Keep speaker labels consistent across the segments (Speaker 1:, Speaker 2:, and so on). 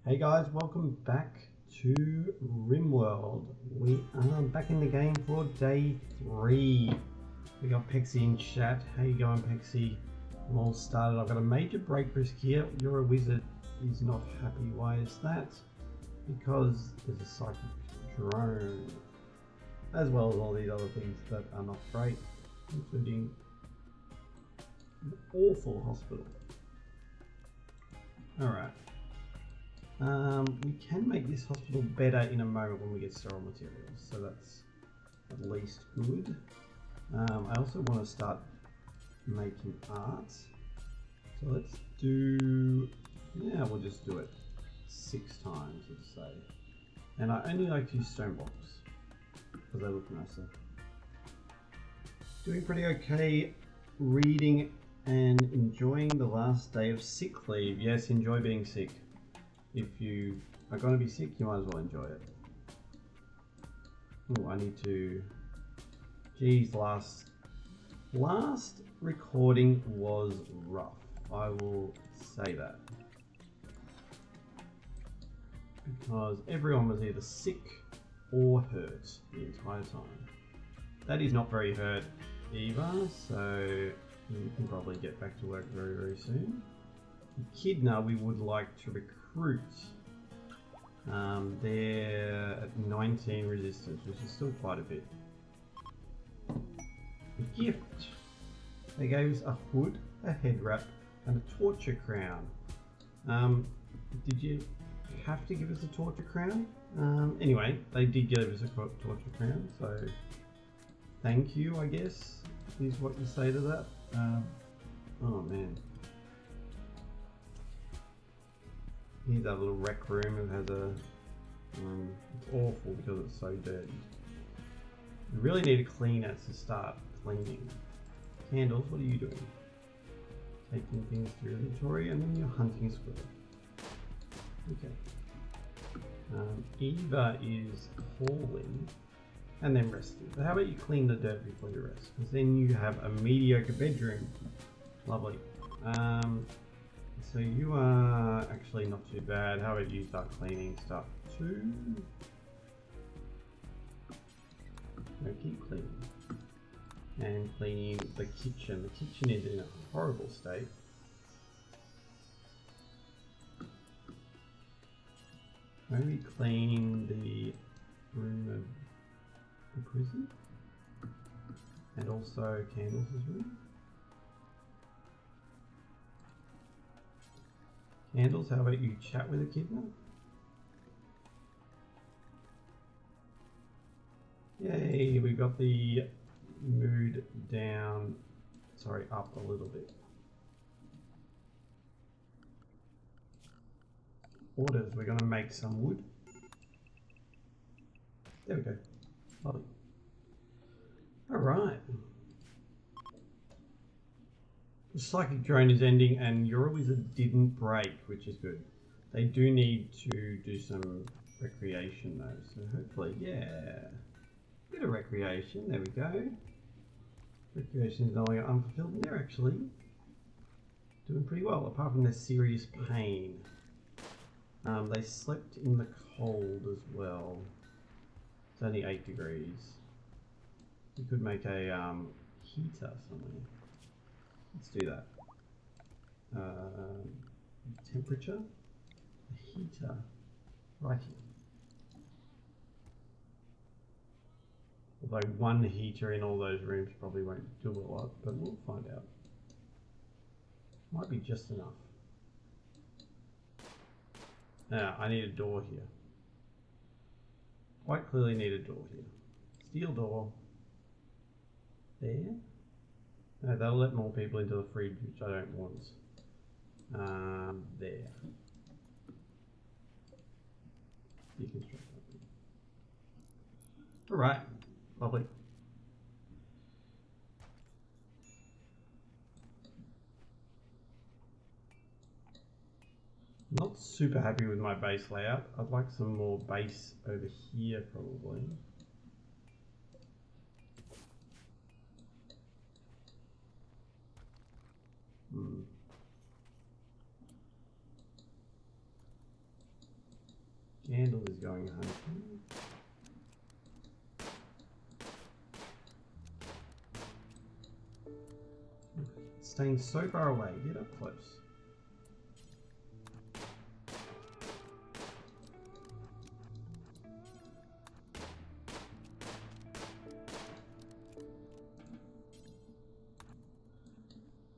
Speaker 1: Hey guys, welcome back to Rimworld. We are back in the game for day 3. We got Pexi in chat. How you going, Pexi? I'm all started. I've got a major break risk here. You're a wizard is not happy. Why is that? Because there's a psychic drone, as well as all these other things that are not great, including an awful hospital. Alright. We can make this hospital better in a moment when we get sterile materials, so that's at least good. I also want to start making art, so let's do, yeah, we'll just do it 6 times, let's say. And I only like to use stone blocks because they look nicer. Doing pretty okay reading and enjoying the last day of sick leave. Yes, enjoy being sick. If you are going to be sick, you might as well enjoy it. Oh, I need to... Geez, last recording was rough. I will say that. Because everyone was either sick or hurt the entire time. That is not very hurt either, so you can probably get back to work very, very soon. Echidna we would like to recruit. They're at 19 resistance, which is still quite a bit. A gift. They gave us a hood, a head wrap, and a torture crown. Did you have to give us a torture crown? Anyway, they did give us a torture crown, so thank you, I guess, is what you say to that. Oh man. Here's that little rec room. It has a, it's awful because it's so dirty. You really need to clean it to start cleaning. Candles, what are you doing? Taking things to your inventory, and then you're hunting squirrel. Okay. Eva is hauling and then resting. So how about you clean the dirt before you rest? Because then you have a mediocre bedroom. Lovely. So you are actually not too bad. How about you start cleaning stuff too? No, keep cleaning. And cleaning the kitchen. The kitchen is in a horrible state. Maybe clean the room of the prison. And also Candles' room. Candles, how about you chat with Echidna? Yay, we got the mood down, sorry, up a little bit. Orders, we're going to make some wood. There we go. Lovely. Alright. The psychic drone is ending and your wizard didn't break, which is good. They do need to do some recreation though, so hopefully, yeah. Bit of recreation, there we go. Recreation is no longer unfulfilled and they're actually doing pretty well, apart from their serious pain. They slept in the cold as well. It's only 8 degrees. We could make a heater somewhere. Let's do that. Temperature, a heater, right here. Although one heater in all those rooms probably won't do a lot, but we'll find out. Might be just enough. Now, I need a door here. Quite clearly need a door here. Steel door. There. No, that'll let more people into the fridge, which I don't want. There. Deconstruct that. Alright, lovely. Not super happy with my base layout. I'd like some more base over here probably. Candle is going hunting. Staying so far away, get up close.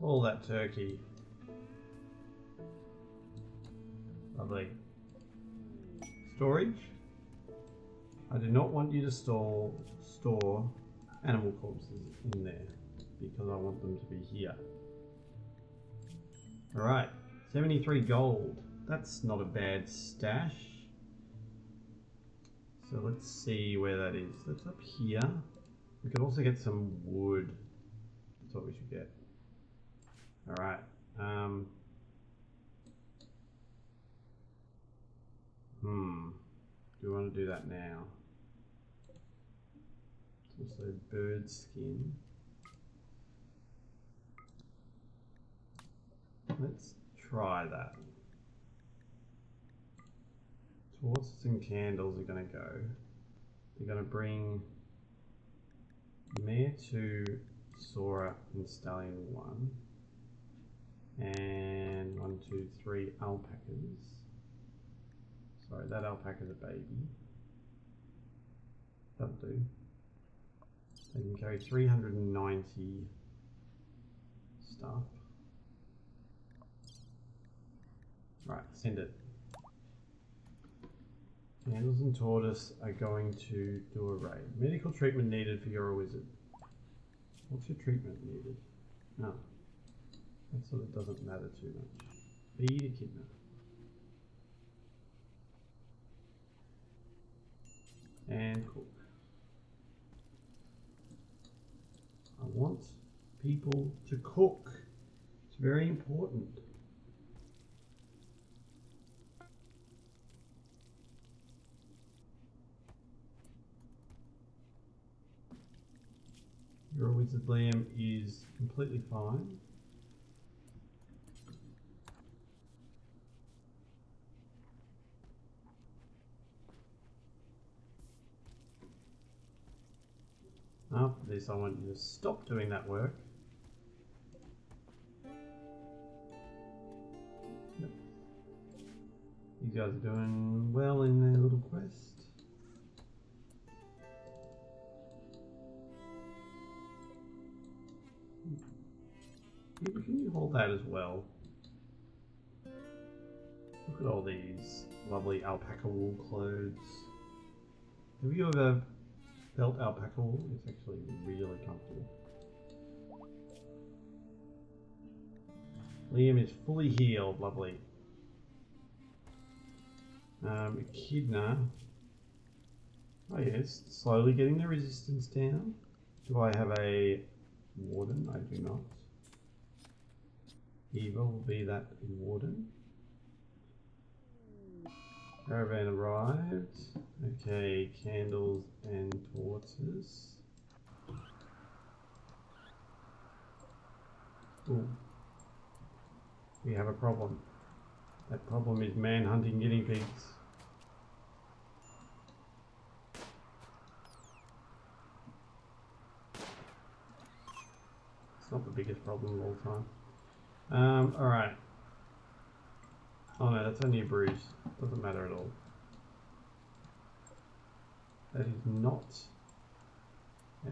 Speaker 1: All that turkey. Lovely. Storage. I do not want you to store animal corpses in there because I want them to be here. Alright, 73 gold. That's not a bad stash. So let's see where that is. That's up here. We could also get some wood. That's what we should get. Alright. Do we want to do that now? It's also bird skin. Let's try that. Torches and candles are going to go. They're going to bring Mare 2, Sora, and Stallion 1. And 1, 2, 3 alpacas. Sorry, that alpaca's a baby. That'll do. They can carry 390 stuff. Right, send it. Candles and tortoise are going to do a raid. Medical treatment needed for you're a wizard. What's your treatment needed? No. That sort of doesn't matter too much. Feed a kidney. And cook. I want people to cook. It's very important. Your wizard Liam is completely fine. After this, I want you to stop doing that work. Yep. You guys are doing well in their little quest. Yeah, but can you hold that as well? Look at all these lovely alpaca wool clothes. Have you ever felt alpaca wool? It's actually really comfortable. Liam is fully healed, lovely. Echidna. Oh yes, slowly getting the resistance down. Do I have a warden? I do not. Eva will be that warden. Caravan arrived. Okay, candles and torches. Ooh. We have a problem. That problem is man hunting guinea pigs. It's not the biggest problem of all time. Alright. Oh no, that's only a bruise. Doesn't matter at all. That is not a...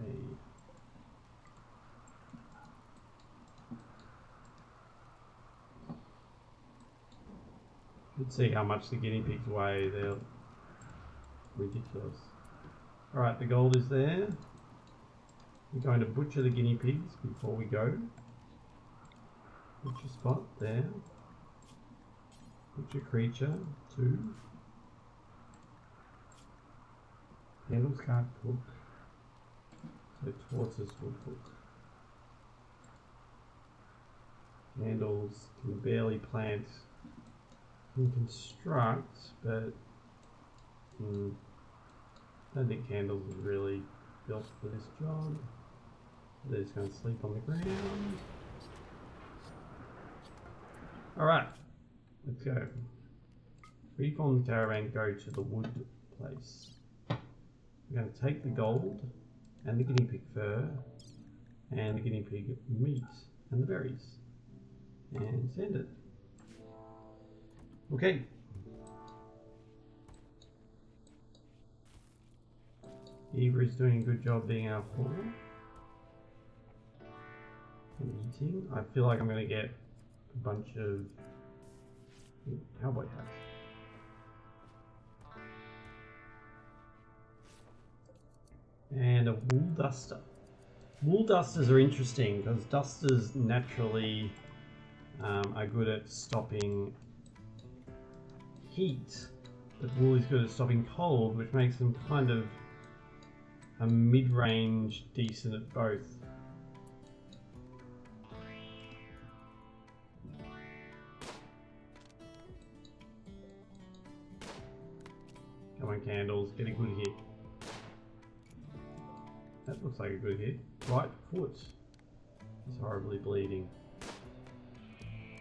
Speaker 1: Let's see how much the guinea pigs weigh. They're ridiculous. Alright, the gold is there. We're going to butcher the guinea pigs before we go. Butcher spot there. Butcher creature 2. Candles can't cook, so tortoise will cook. Candles can barely plant, can construct, but I don't think candles is really built for this job. They're just going to sleep on the ground. Alright, let's go. Reform the caravan, go to the wood place. We're going to take the gold and the guinea pig fur and the guinea pig meat and the berries and send it. Okay. Eva is doing a good job being our farmer and eating. I feel like I'm going to get a bunch of cowboy hats. And a wool duster. Wool dusters are interesting because dusters naturally are good at stopping heat, but wool is good at stopping cold, which makes them kind of a mid-range, decent at both. Come on, candles, get a good hit. That looks like a good hit. Right foot is horribly bleeding.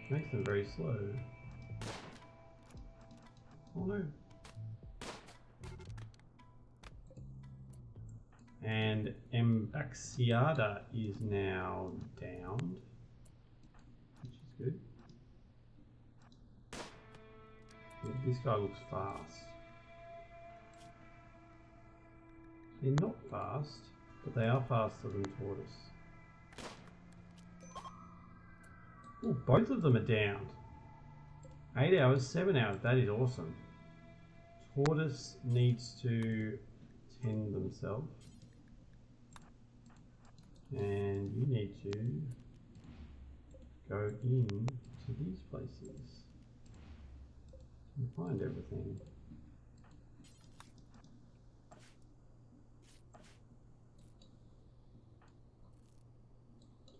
Speaker 1: Makes them very slow. Oh no. And Embaxiada is now downed, which is good. This guy looks fast. They're not fast, but they are faster than Tortoise. Oh, both of them are downed. 8 hours, 7 hours, that is awesome. Tortoise needs to tend themselves. And you need to go in to these places and find everything.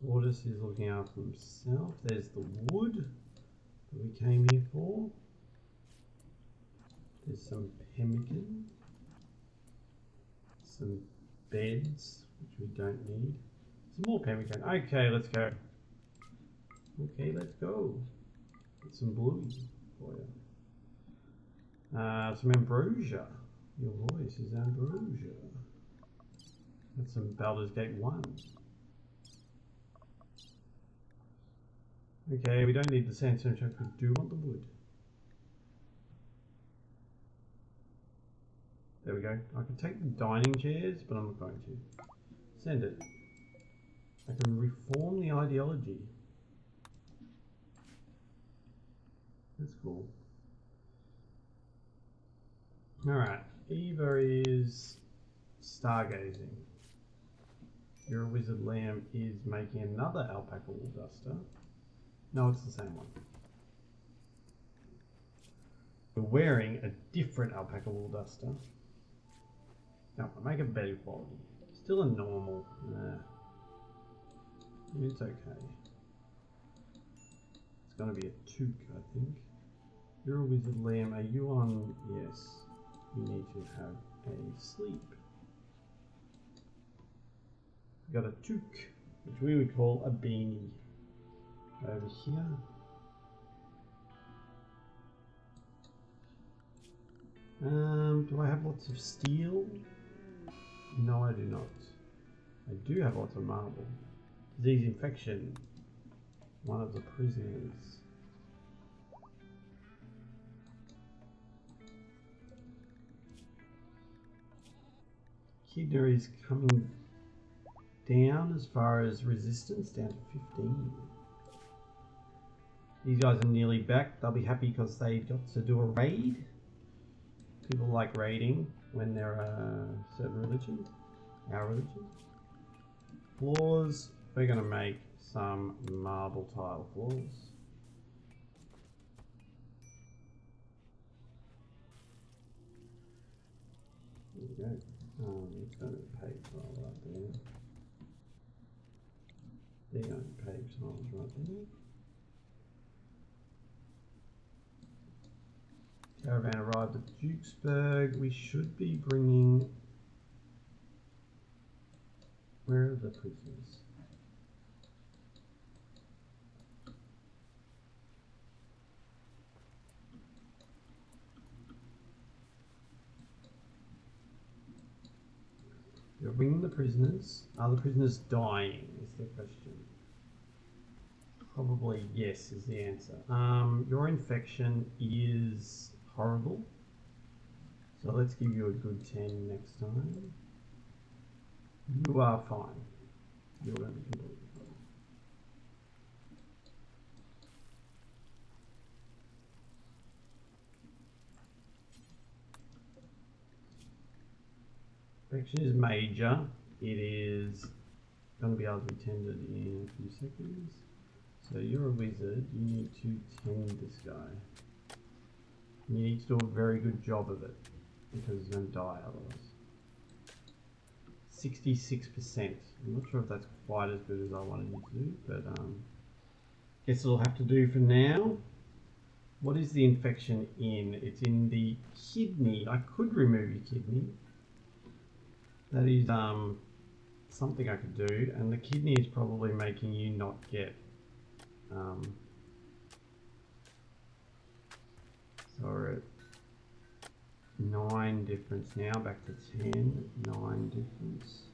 Speaker 1: Tortoise is looking after himself. There's the wood that we came here for. There's some pemmican, some beds, which we don't need. Some more pemmican. Okay, let's go. Okay, let's go. Get some bluey for you. Some ambrosia. Your voice is ambrosia. That's some Baldur's Gate 1. Okay, we don't need the sandstone chunk. We do want the wood. There we go. I can take the dining chairs, but I'm not going to. Send it. I can reform the ideology. That's cool. Alright, Eva is stargazing. Your wizard lamb is making another alpaca wool duster. No, it's the same one. You're wearing a different alpaca wool duster. No, I make it better quality. Still a normal. Nah. It's okay. It's going to be a toque, I think. You're a wizard lamb. Are you on? Yes. You need to have a sleep. We've got a toque, which we would call a beanie. Over here. Do I have lots of steel? No, I do not. I do have lots of marble. Disease infection. One of the prisoners. Kidna is coming down as far as resistance, down to 15. These guys are nearly back. They'll be happy because they got to do a raid. People like raiding when they're a certain religion. Our religion. Floors. We're going to make some marble tile floors. There we go. It's going to be paved tile right there. They're going to be paved tiles right there. Caravan arrived at Dukesburg. We should be bringing... Where are the prisoners? You're bringing the prisoners. Are the prisoners dying is the question. Probably yes is the answer. Your infection is horrible. So let's give you a good 10 next time. You are fine. You're going to be completely fine. Infection is major. It is going to be able to be tended in a few seconds. So you're a wizard. You need to tend this guy. You need to do a very good job of it because he's going to die otherwise. 66%. I'm not sure if that's quite as good as I wanted you to do, but guess it'll have to do for now. What is the infection in? It's in the kidney. I could remove your kidney. That is something I could do, and the kidney is probably making you not get so we're at 9 difference now, back to 10, 9 difference.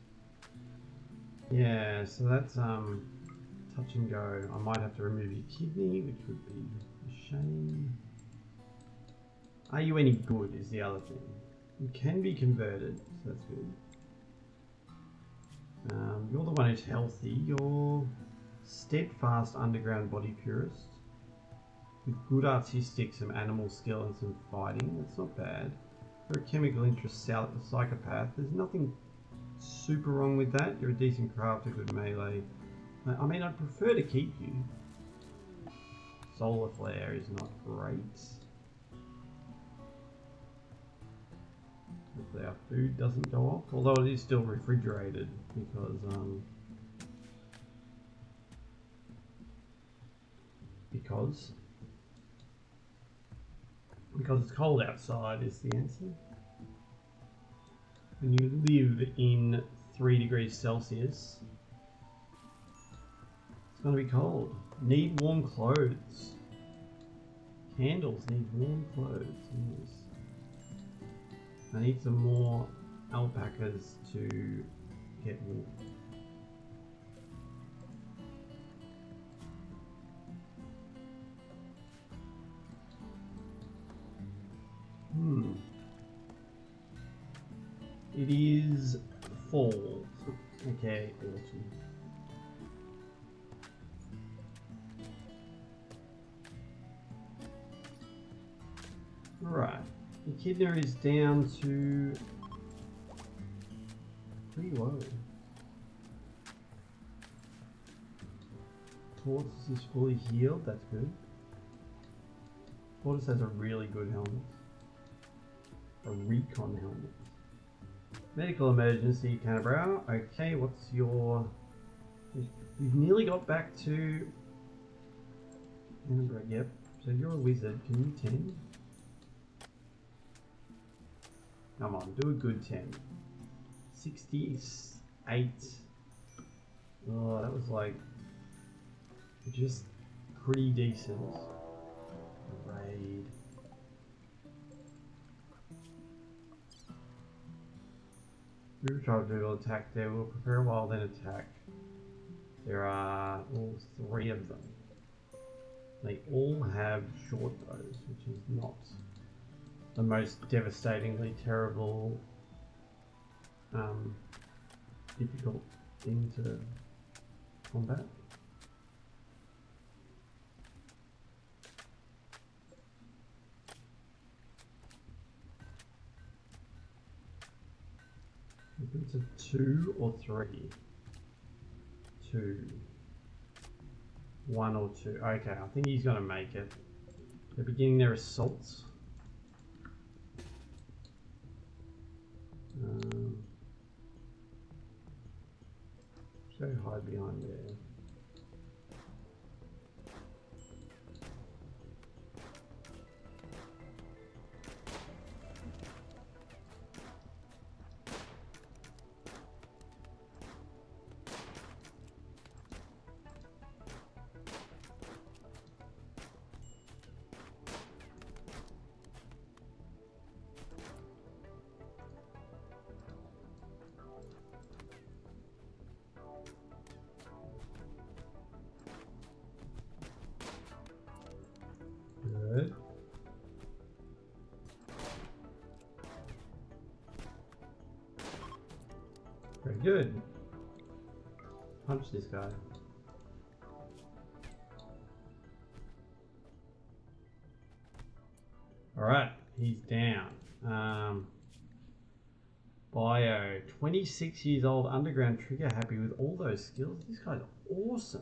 Speaker 1: Yeah, so that's touch and go. I might have to remove your kidney, which would be a shame. Are you any good is the other thing. You can be converted, so that's good. You're the one who's healthy. You're steadfast underground body purist with good artistic, some animal skill and some fighting. That's not bad. You're a chemical interest psychopath. There's nothing super wrong with that. You're a decent crafter, good melee. I mean, I'd prefer to keep you. Solar flare is not great. Hopefully our food doesn't go off, although it is still refrigerated because it's cold outside is the answer. When you live in 3 degrees Celsius, it's going to be cold. Need warm clothes. Candles need warm clothes. Yes. I need some more alpacas to get warm. It is fall. Okay, autumn. Right. Echidna is down to pretty low. Tortoise is fully healed, that's good. Tortoise has a really good helmet. A recon helmet. Medical emergency, Canterbrow. Okay, what's your... You've nearly got back to... Canterbrow, yep. So you're a wizard, can you 10? Come on, do a good 10. 68. Oh, that was like... just pretty decent. Raid. We will try to do an attack there. We'll prepare a while, then attack. There are all 3 of them. They all have short bows, which is not the most devastatingly terrible, difficult thing to combat. It's a 2 or 3? 2. 1 or 2. Okay, I think he's going to make it. They're beginning their assaults. So hide behind there. Good. Punch this guy. Alright, he's down. Bio, 26 years old, underground trigger, happy with all those skills. This guy's awesome.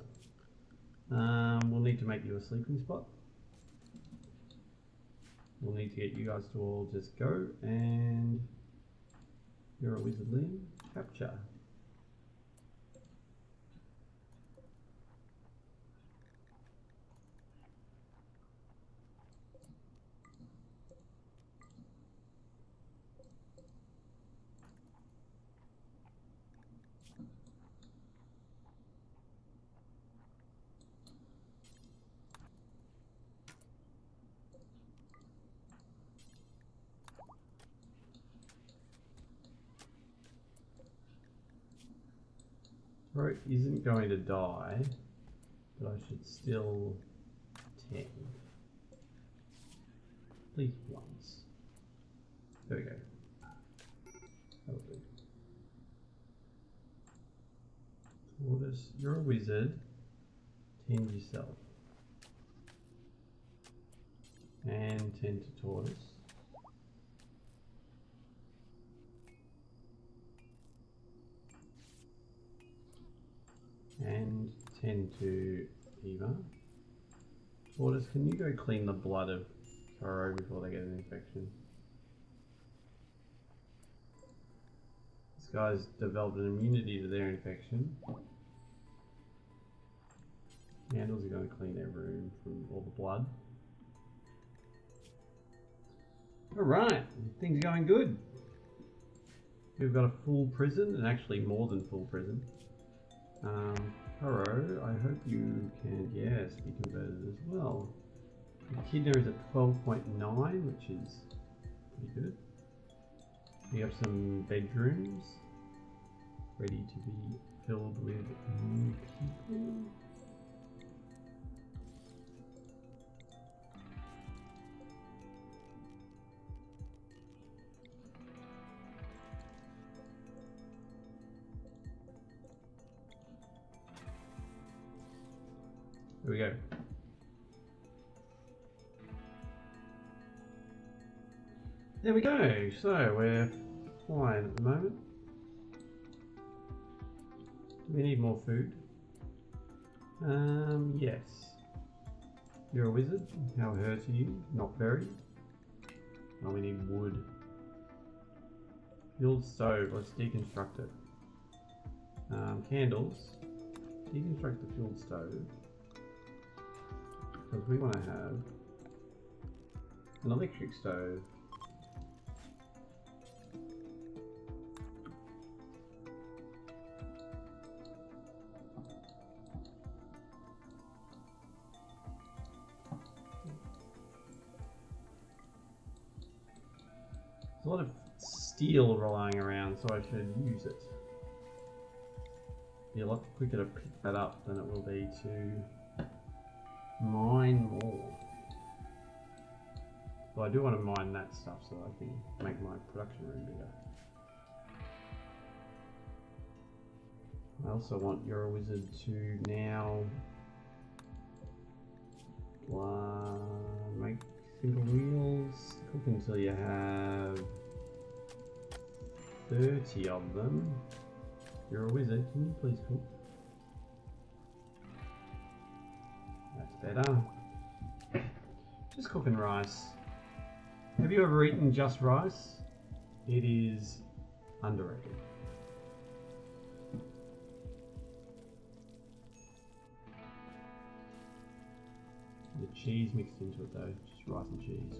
Speaker 1: We'll need to make you a sleeping spot. We'll need to get you guys to all just go, and you're a wizard, Liam. Capture. Throat isn't going to die, but I should still tend. At least once. There we go. That'll do. Tortoise, you're a wizard. Tend yourself. And tend to Tortoise. And tend to Eva. Tortoise, can you go clean the blood of Koro before they get an infection? This guy's developed an immunity to their infection. Candles are going to clean their room from all the blood. Alright, things are going good. We've got a full prison, and actually more than full prison. Koro, I hope you can, yes, be converted as well. Echidna is at 12.9, which is pretty good. We have some bedrooms ready to be filled with new people. Here we go. There we go. So we're fine at the moment. Do we need more food? Yes. You're a wizard. How hurt are you? Not very. Oh, we need wood. Fueled stove. Let's deconstruct it. Candles. Deconstruct the fueled stove. Because we want to have an electric stove. There's a lot of steel lying around, so I should use it. Be a lot quicker to pick that up than it will be to mine more. Well, I do want to mine that stuff so I can make my production room bigger. I also want your wizard to now make single wheels, cook until you have 30 of them. You're a wizard, can you please cook? That's better. Just cooking rice. Have you ever eaten just rice? It is underrated. The cheese mixed into it though, just rice and cheese.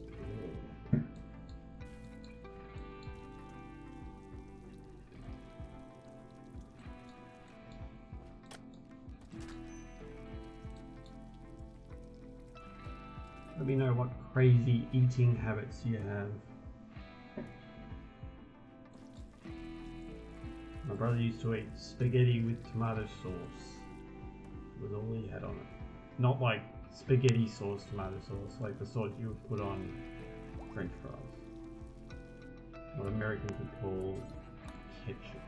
Speaker 1: Let me know what crazy eating habits you have. My brother used to eat spaghetti with tomato sauce. It was all he had on it. Not like spaghetti sauce, tomato sauce, like the sort you would put on French fries. What Americans would call ketchup.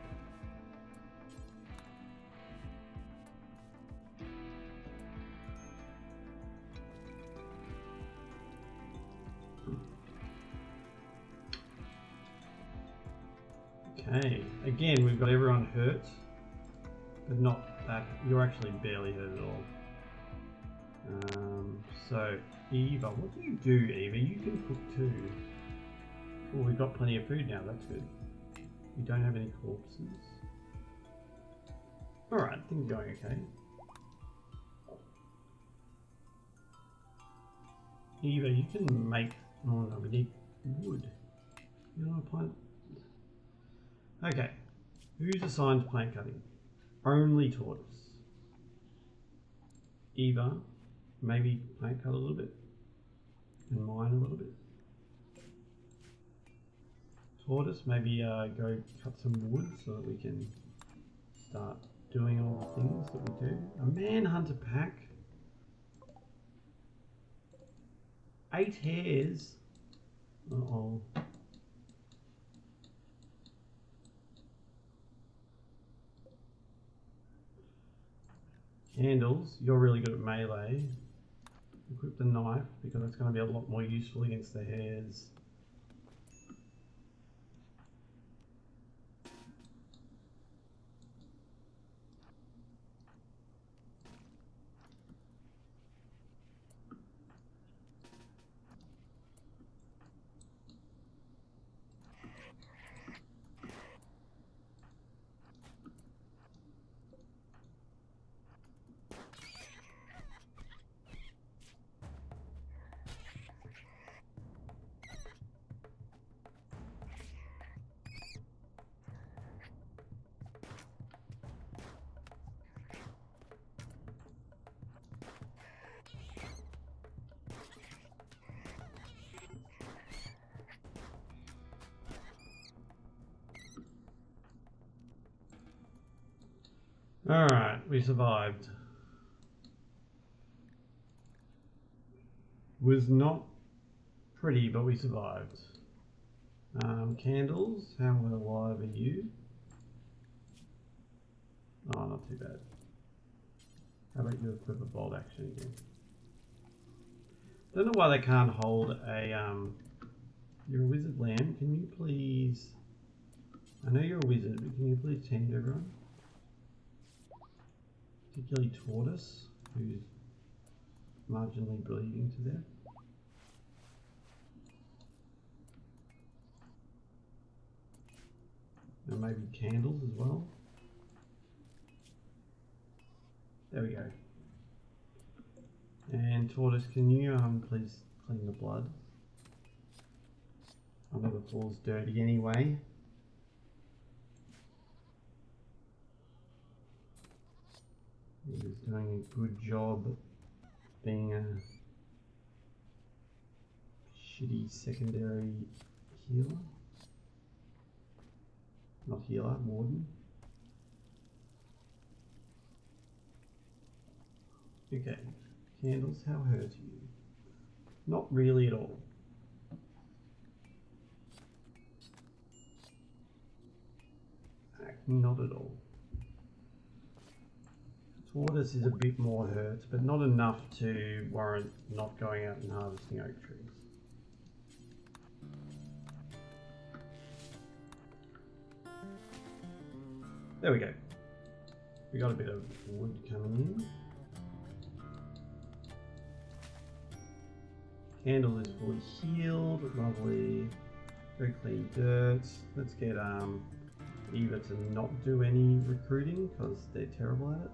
Speaker 1: Okay, again we've got everyone hurt, but not that. You're actually barely hurt at all. So Eva, what do you do, Eva? You can cook too. Oh, we've got plenty of food now, that's good. We don't have any corpses. Alright, things are going okay. Eva, you can make... Oh no, we need wood. You don't want to plant... Okay, who's assigned to plant cutting? Only Tortoise. Eva, maybe plant cut a little bit. And mine a little bit. Tortoise, maybe go cut some wood so that we can start doing all the things that we do. A manhunter pack. 8 hares. Uh-oh. Candles, you're really good at melee. Equip the knife because it's going to be a lot more useful against the hares. Alright, we survived. Was not pretty, but we survived. Candles, how alive are you? Oh, not too bad. How about you equip a bolt action again? Don't know why they can't hold a, you're a wizard, Lamb. Can you please, I know you're a wizard, but can you please tend everyone? Particularly Tortoise, who's marginally bleeding to death. And maybe Candles as well. There we go. And Tortoise, can you please clean the blood? I know the floor's dirty anyway. He was doing a good job being a shitty secondary healer. Not healer, warden. Okay, Candles, how hurt are you? Not really at all. Not at all. Tortoise is a bit more hurt, but not enough to warrant not going out and harvesting oak trees. There we go. We got a bit of wood coming in. Candle is fully healed, lovely. Go clean dirt. Let's get Eva to not do any recruiting because they're terrible at it.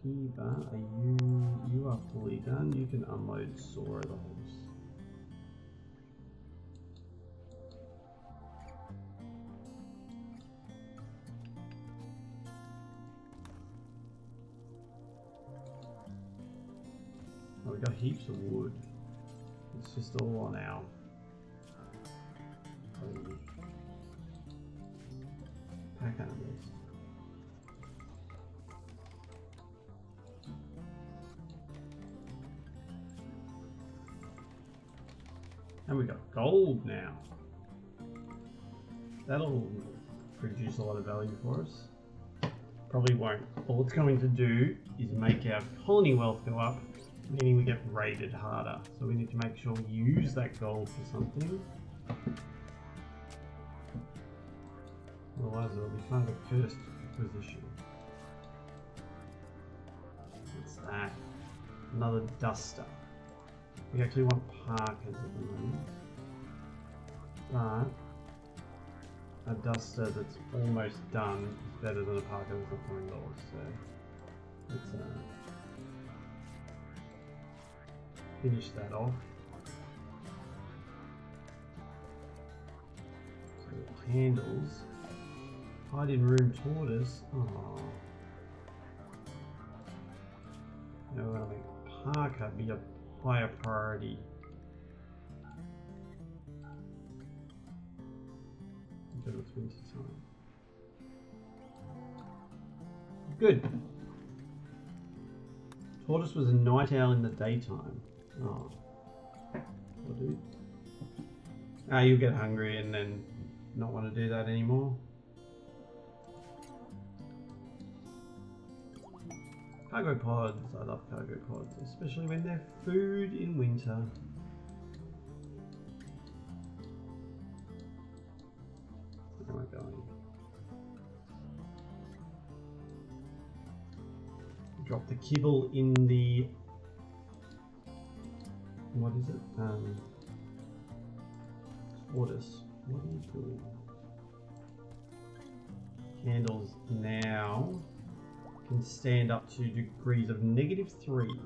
Speaker 1: Eva, you are fully done. You can unload Sora the horse. Oh, we got heaps of wood. It's just all on our pack animals. And we got gold now. That'll produce a lot of value for us. Probably won't. All it's going to do is make our colony wealth go up meaning we get rated harder. So we need to make sure we use that gold for something. Otherwise it'll be kind of a cursed acquisition. What's that? Another duster. We actually want parkers at the moment. But a duster that's almost done is better than a parker that's not coming indoors. So let's finish that off. So handles. Hide in room tortoise. Oh. Now we're going to make parker be a higher priority. Until it's winter time. Good. Tortoise was a night owl in the daytime. Oh. What do? Ah, you'll get hungry and then not want to do that anymore. Cargo pods. I love cargo pods, especially when they're food in winter. Where am I going? Drop the kibble in the... What is it? Tortoise. What are you doing? Candles now can stand up to degrees of -3.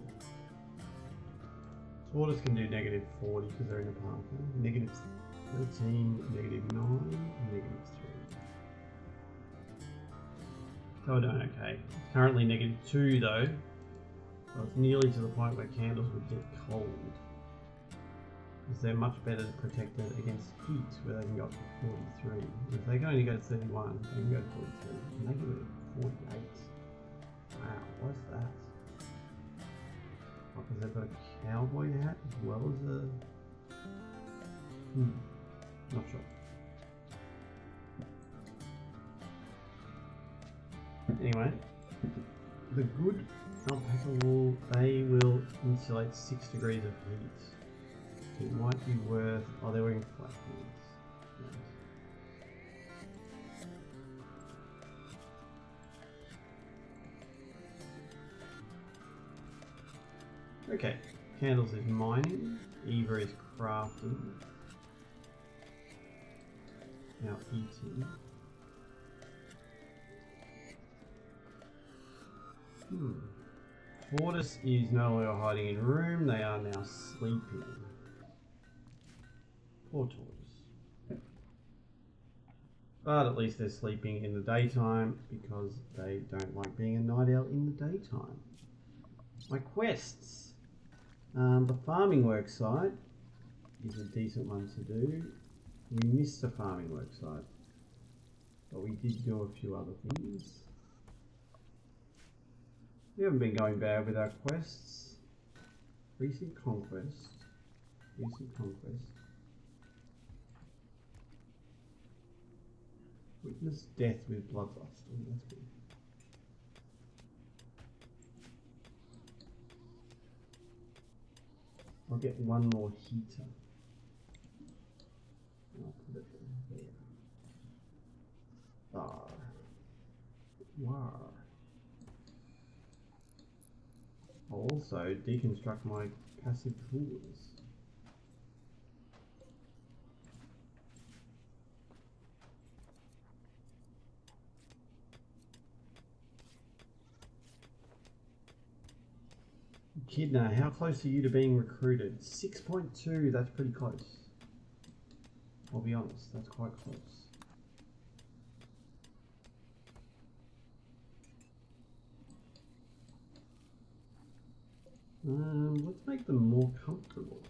Speaker 1: Tortoise can do -40 because they're in a parker. -13, -9, -3. So we're doing okay. It's currently -2 though. So it's nearly to the point where candles would get cold. Because they're much better protected against heat where they can go up to 43. If they can only go to 31, they can go to 43. And they can go to 48. Wow, what's that? Oh, because they've got a cowboy hat as well as a... not sure. Anyway, the good alpaca wool, they will insulate 6 degrees of heat. It might be worth... Oh, they're wearing flat pants. Yes. Okay, Candles is mining, Eva is crafting, now eating. Tortoise is no longer hiding in room, they are now sleeping. Poor tortoise. But at least they're sleeping in the daytime because they don't like being a night owl in the daytime. My quests. The farming worksite is a decent one to do. We missed the farming worksite, but we did do a few other things. We haven't been going bad with our quests. Recent conquest. Recent conquest. Witness death with bloodlust. Oh, that's good. I'll get one more heater. I'll put it there. Bar. War. I'll also deconstruct my passive tools. Kidna, how close are you to being recruited? 6.2, that's pretty close. I'll be honest, that's quite close. Let's make them more comfortable.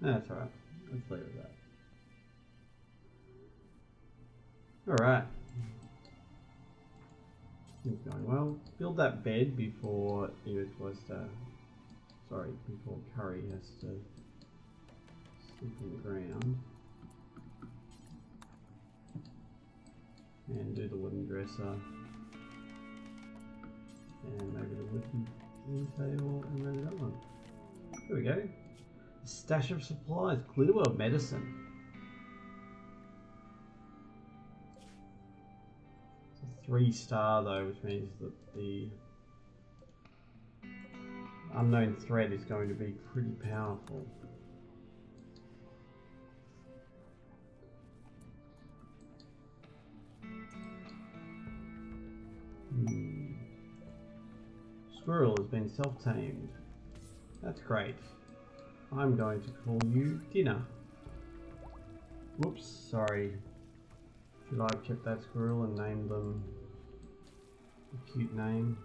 Speaker 1: No, that's alright. Let's leave it at that. Alright. Things going well. Build that bed before Edith was to... Sorry, before Curry has to sleep on the ground. And do the wooden dresser. And maybe the wooden table and then that one. There we go. A stash of supplies. Glitterworld medicine. It's a 3-star though, which means that the unknown threat is going to be pretty powerful. Squirrel has been self-tamed. That's great. I'm going to call you Dinner. Whoops, sorry. Should I have kept that squirrel and named them a cute name?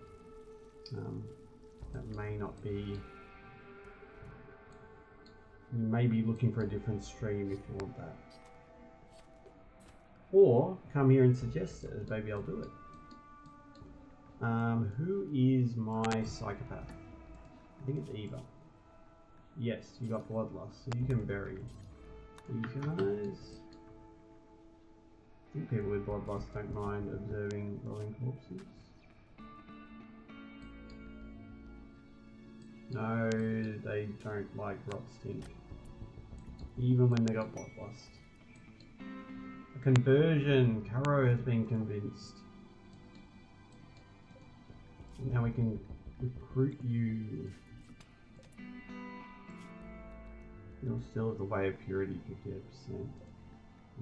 Speaker 1: That may not be... You may be looking for a different stream if you want that. Or come here and suggest it, and maybe I'll do it. Who is my psychopath? I think it's Eva. Yes, you got bloodlust, so you can bury these guys. I think people with bloodlust don't mind observing rotting corpses. No, they don't like rot stink, even when they got bloodlust. A conversion. Caro has been convinced. Now we can recruit you. You're still the way of purity 58%. And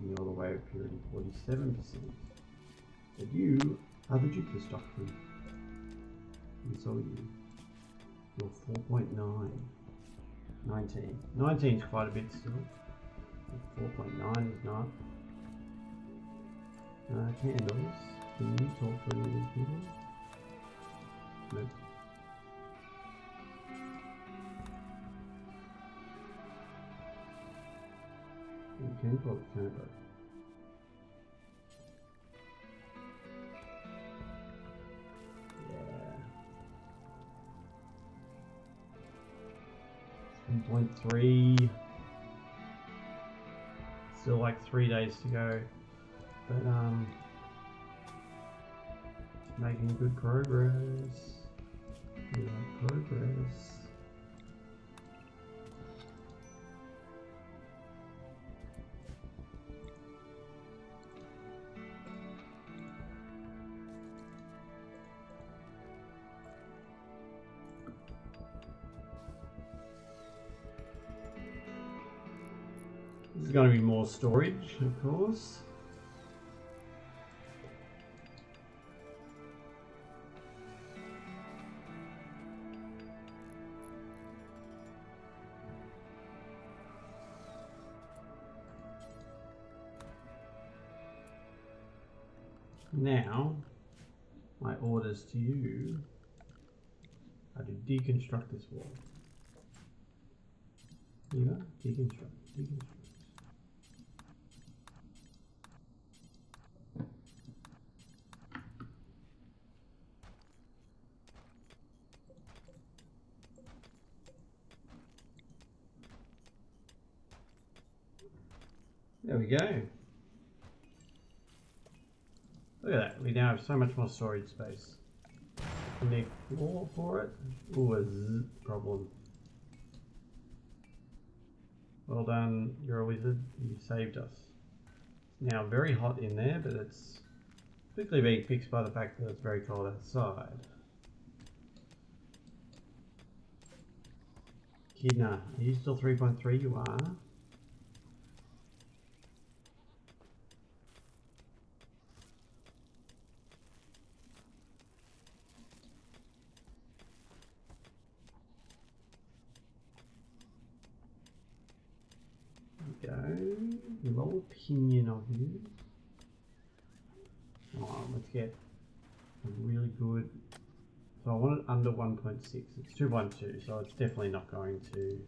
Speaker 1: you're the way of purity 47%. But you are the Jupiter Doctor. And so are you. You're 4.9. 19. 19 is quite a bit still. 4.9 is not. Candles. Can you talk to any of these people? Nope. You can talk to Canada. Yeah. 3.3. Still like 3 days to go. But making good progress. Good progress. There's going to be more storage, of course. Now, my orders to you are to deconstruct this wall. Yeah, deconstruct. There we go. Look at that, we now have so much more storage space. We need floor for it. Ooh, a Z problem. Well done, you're a wizard. You saved us. It's now very hot in there, but it's quickly being fixed by the fact that it's very cold outside. Kidna, are you still 3.3? You are. Go. Low opinion of you. Let's get a really good. So I want it under 1.6. It's 2.2, so it's definitely not going to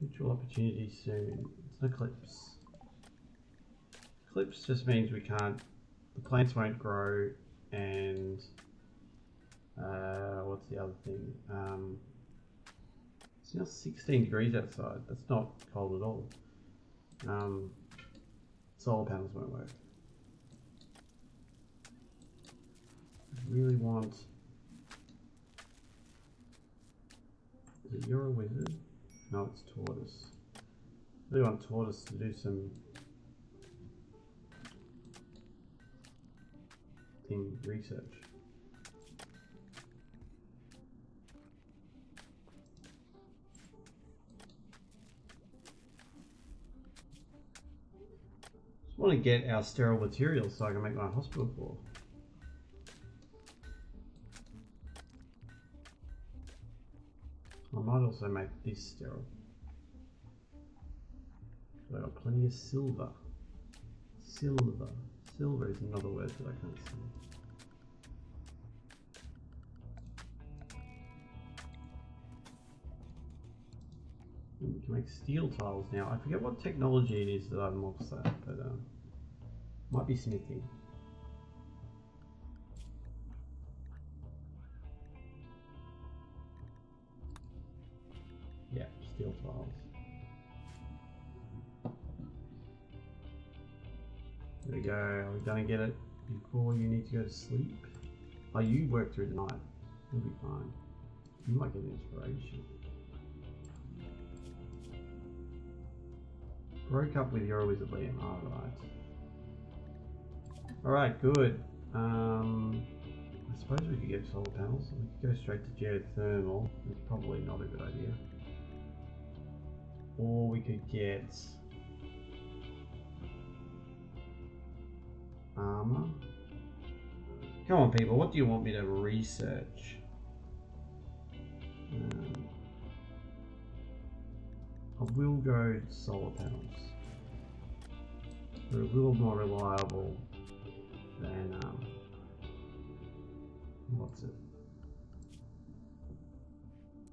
Speaker 1: Mutual opportunity soon. It's an eclipse. Eclipse just means we can't, the plants won't grow, and what's the other thing? It's now 16 degrees outside. That's not cold at all. Solar panels won't work. I really want... Is it you're a wizard? No, it's tortoise. I really want tortoise to do some research. Just want to get our sterile materials so I can make my hospital floor. I might also make this sterile. I've got plenty of silver. Silver. Silver is another word that I can't say. We can make steel tiles now. I forget what technology it is that unlocks that, but might be smithing. Yeah, steel tiles. There we go. Are we gonna get it before you need to go to sleep? Oh, you work through the night. You'll be fine. You might get inspiration. Broke up with your wizard Liam. Alright. Alright, good. I suppose we could get solar panels. We could go straight to geothermal. It's probably not a good idea. Or we could get armor. Come on, people, what do you want me to research? I will go solar panels. They're a little more reliable than what's it?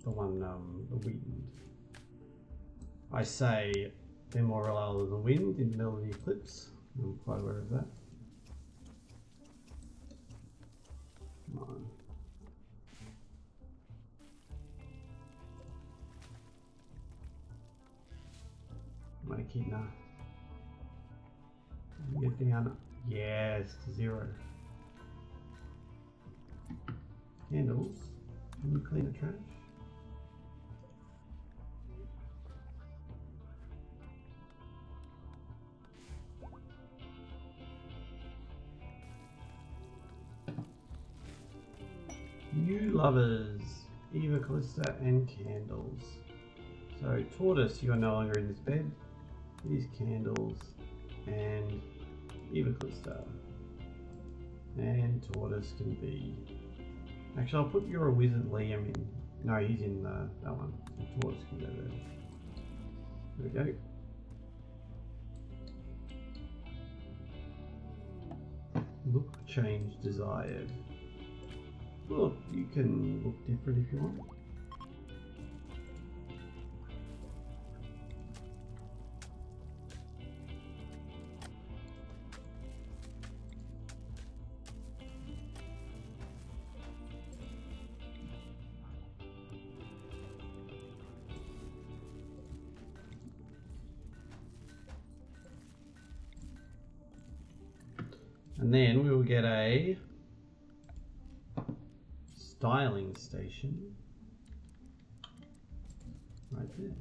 Speaker 1: The one, the wind. I say they're more reliable than wind in the middle of the eclipse. I'm quite aware of that. Come on. I'm gonna keep that. Get down. Yes, to 0. Candles. Can you clean the trash? New lovers, Eva, Callista, and candles. So, Tortoise, you are no longer in this bed. These candles, and Eva, Callista. And Tortoise can be... Actually, I'll put You're a Wizard Liam in. No, he's in that one. So Tortoise can go there. There we go. Look change desired. Look, you can look different if you want. And then we will get a styling station right there.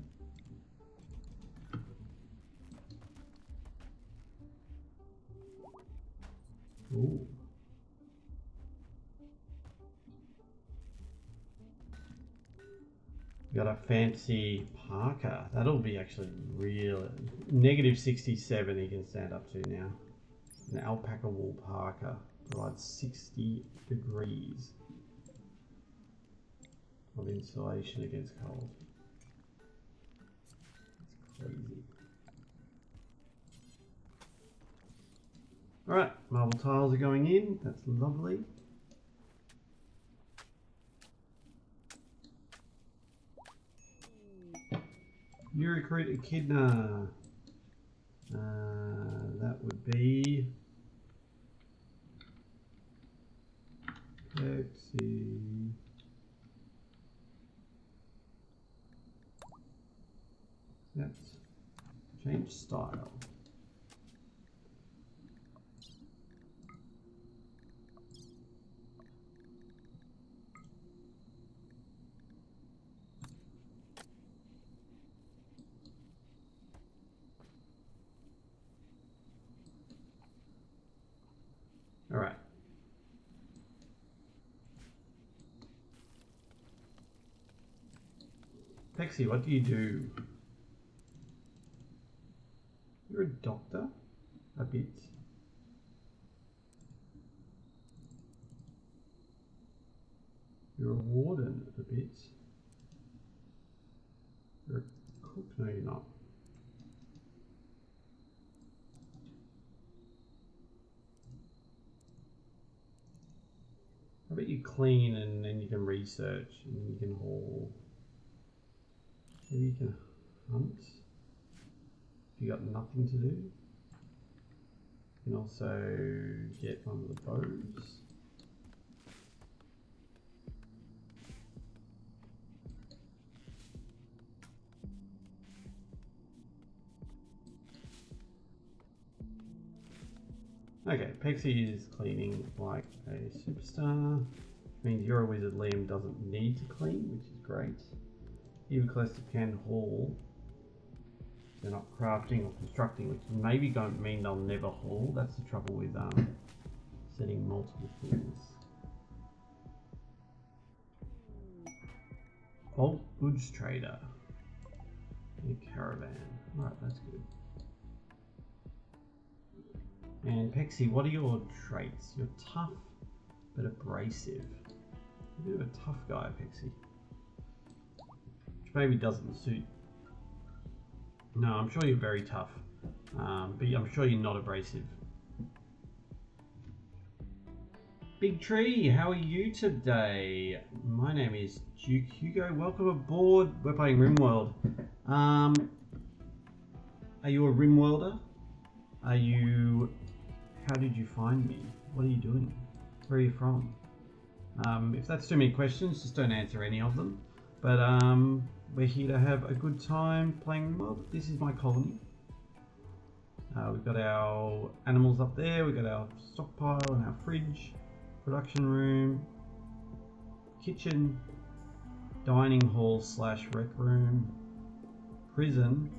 Speaker 1: Ooh. Got a fancy parka. That'll be actually real. -67 he can stand up to now. An alpaca wool parka provides 60 degrees of insulation against cold. That's crazy. Alright, marble tiles are going in. That's lovely. You recruit Echidna. That would be Pexi. Let's change style. All right. Pexi, what do you do? You're a doctor? A bit. You're a warden? A bit. You're a cook? No, you're not. I bet you clean and then you can research and then you can haul. Maybe you can hunt if you got nothing to do. You can also get one of the bows. Okay, Pexi is cleaning like a superstar. Means you're a wizard, Liam doesn't need to clean, which is great. Even Collective can haul. They're not crafting or constructing, which maybe going to mean they'll never haul. That's the trouble with setting multiple things. Bulk goods trader. A caravan. Alright, that's good. And Pexi, what are your traits? You're tough, but abrasive. You're a bit of a tough guy, Pexi. Which maybe doesn't suit. No, I'm sure you're very tough. But I'm sure you're not abrasive. Big Tree, how are you today? My name is Duke Hugo. Welcome aboard. We're playing Rimworld. Are you a Rimworlder? Are you... How did you find me? What are you doing? Where are you from? If that's too many questions, just don't answer any of them. But we're here to have a good time playing Rimworld. This is my colony. We've got our animals up there. We've got our stockpile and our fridge, production room, kitchen, dining hall slash rec room, prison,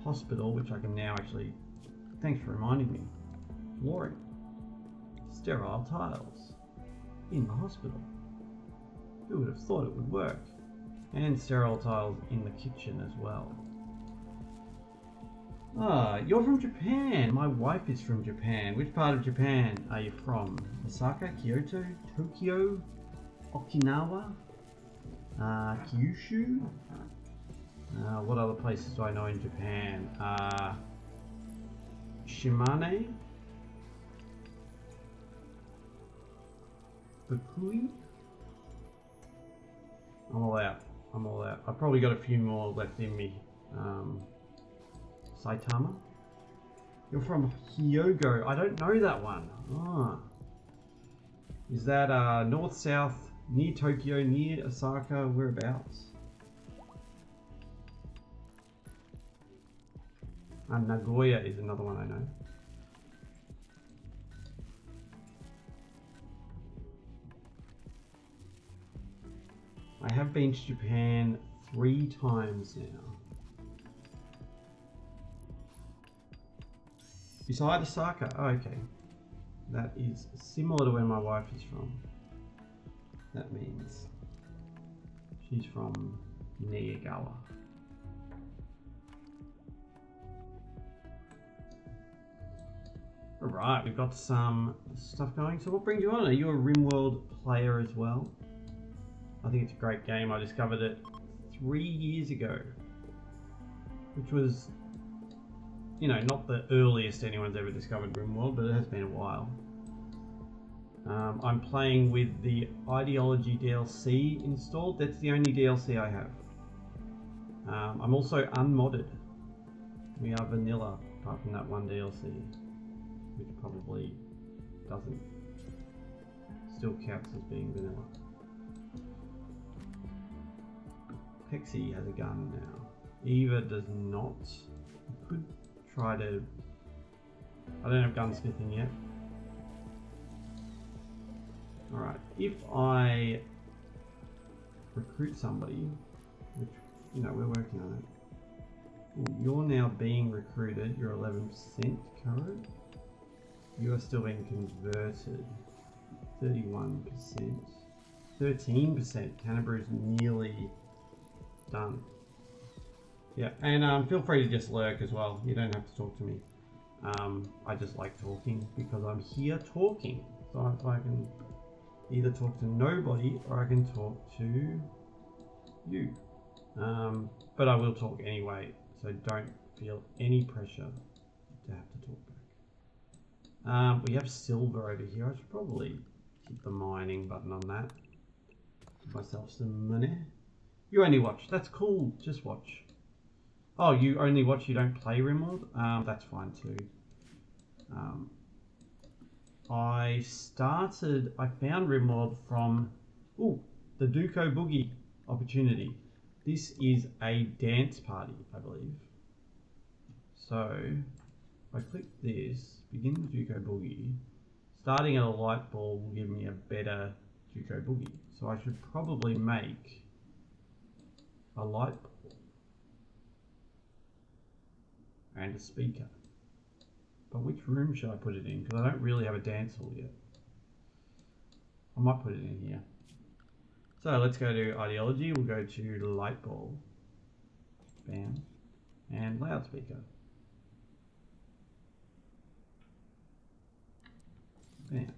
Speaker 1: hospital, which I can now actually, thanks for reminding me, flooring, sterile tiles in the hospital. Who would have thought it would work? And sterile tiles in the kitchen as well. Ah, you're from Japan. My wife is from Japan. Which part of Japan are you from? Osaka, Kyoto, Tokyo, Okinawa, Kyushu? What other places do I know in Japan? Shimane, Fukui. I'm all out. I'm all out. I've probably got a few more left in me. Saitama. You're from Hyogo. I don't know that one. Ah. Is that north, south, near Tokyo, near Osaka, whereabouts? Nagoya is another one I know. I have been to Japan 3 times now. Beside Osaka, oh, okay. That is similar to where my wife is from. That means she's from Neyagawa. Alright, we've got some stuff going. So what brings you on? Are you a Rimworld player as well? I think it's a great game. I discovered it 3 years ago, which was, you know, not the earliest anyone's ever discovered Rimworld, but it has been a while. I'm playing with the Ideology DLC installed. That's the only DLC I have. I'm also unmodded. We are vanilla, apart from that one DLC, which probably doesn't still counts as being vanilla. Pexi has a gun now. Eva does not. I could try to. I don't have gunsmithing yet. Alright, if I recruit somebody, which, you know, we're working on it. Ooh, you're now being recruited, you're 11% current. You are still being converted, 31%. 13%, Canterbury's nearly done. Yeah, and feel free to just lurk as well, you don't have to talk to me. I just like talking because I'm here talking. So if I can either talk to nobody or I can talk to you. But I will talk anyway, so don't feel any pressure to have to talk back. We have silver over here. I should probably hit the mining button on that. Give myself some money. You only watch. That's cool. Just watch. Oh, you only watch, you don't play Rimworld? That's fine too. I found Rimworld from the Duco Boogie opportunity. This is a dance party, I believe. So, if I click this, begin the Duco Boogie, starting at a light ball will give me a better Duco Boogie. So I should probably make a light ball and a speaker. But which room should I put it in? Because I don't really have a dance hall yet. I might put it in here. So let's go to ideology. We'll go to light ball. Bam. And loudspeaker. Bam.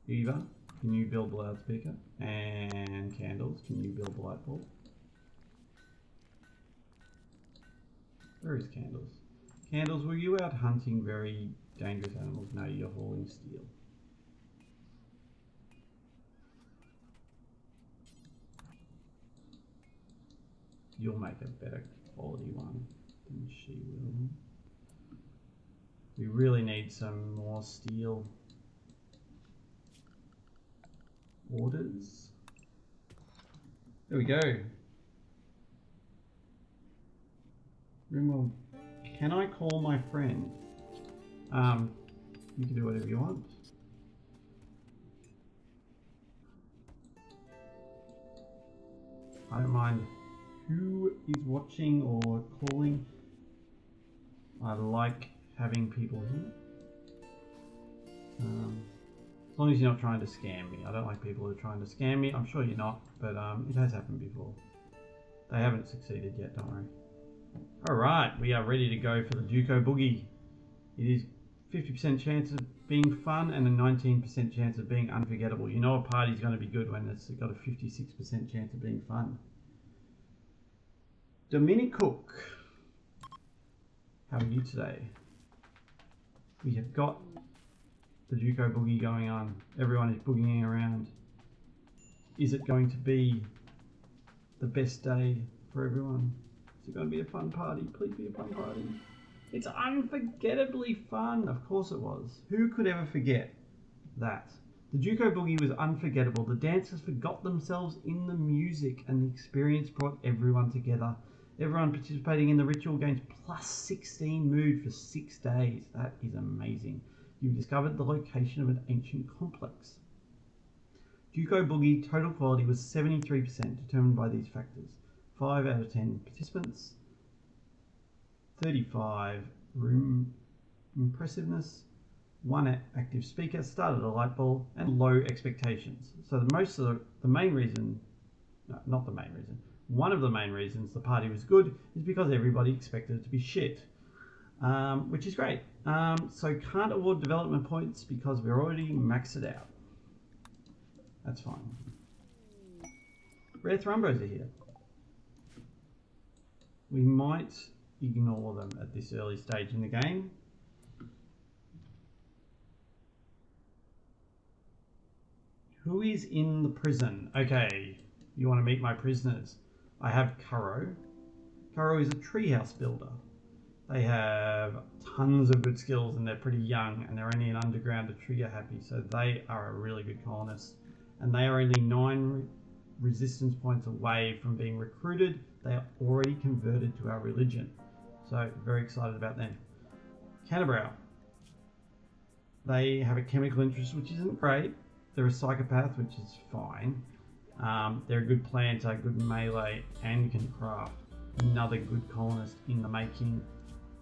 Speaker 1: Eva, can you build the loudspeaker? And candles, can you build the light bulb? Where is Candles? Candles, were you out hunting very dangerous animals? No, you're hauling steel. You'll make a better quality one than she will. We really need some more steel orders. There we go. Rimworld, can I call my friend? You can do whatever you want. I don't mind who is watching or calling. I like having people here. As long as you're not trying to scam me. I don't like people who are trying to scam me. I'm sure you're not, but it has happened before. They haven't succeeded yet, don't worry. Alright, we are ready to go for the Duco Boogie. It is 50% chance of being fun and a 19% chance of being unforgettable. You know a party's going to be good when it's got a 56% chance of being fun. Dominic Cook, how are you today? We have got the Duco Boogie going on. Everyone is boogieing around. Is it going to be the best day for everyone? Is it going to be a fun party? Please be a fun party. It's unforgettably fun. Of course it was. Who could ever forget that? The Duco Boogie was unforgettable. The dancers forgot themselves in the music and the experience brought everyone together. Everyone participating in the ritual gains plus 16 mood for 6 days. That is amazing. You've discovered the location of an ancient complex. Duco Boogie total quality was 73%, determined by these factors. 5 out of 10 participants, 35 room impressiveness, 1 active speaker, started a light bulb, and low expectations. So the main reason, no, not the main reason, one of the main reasons the party was good is because everybody expected it to be shit, which is great. So can't award development points because we're already maxed it out. That's fine. Rare Thrumbos are here. We might ignore them at this early stage in the game. Who is in the prison? Okay, you want to meet my prisoners. I have Kuro. Kuro is a treehouse builder. They have tons of good skills and they're pretty young and they're only an underground to trigger happy, so they are a really good colonist. And they are only 9 resistance points away from being recruited. They are already converted to our religion, so very excited about them. Canterbrow. They have a chemical interest, which isn't great. They're a psychopath, which is fine. They're a good planter, good melee, and can craft. Another good colonist in the making.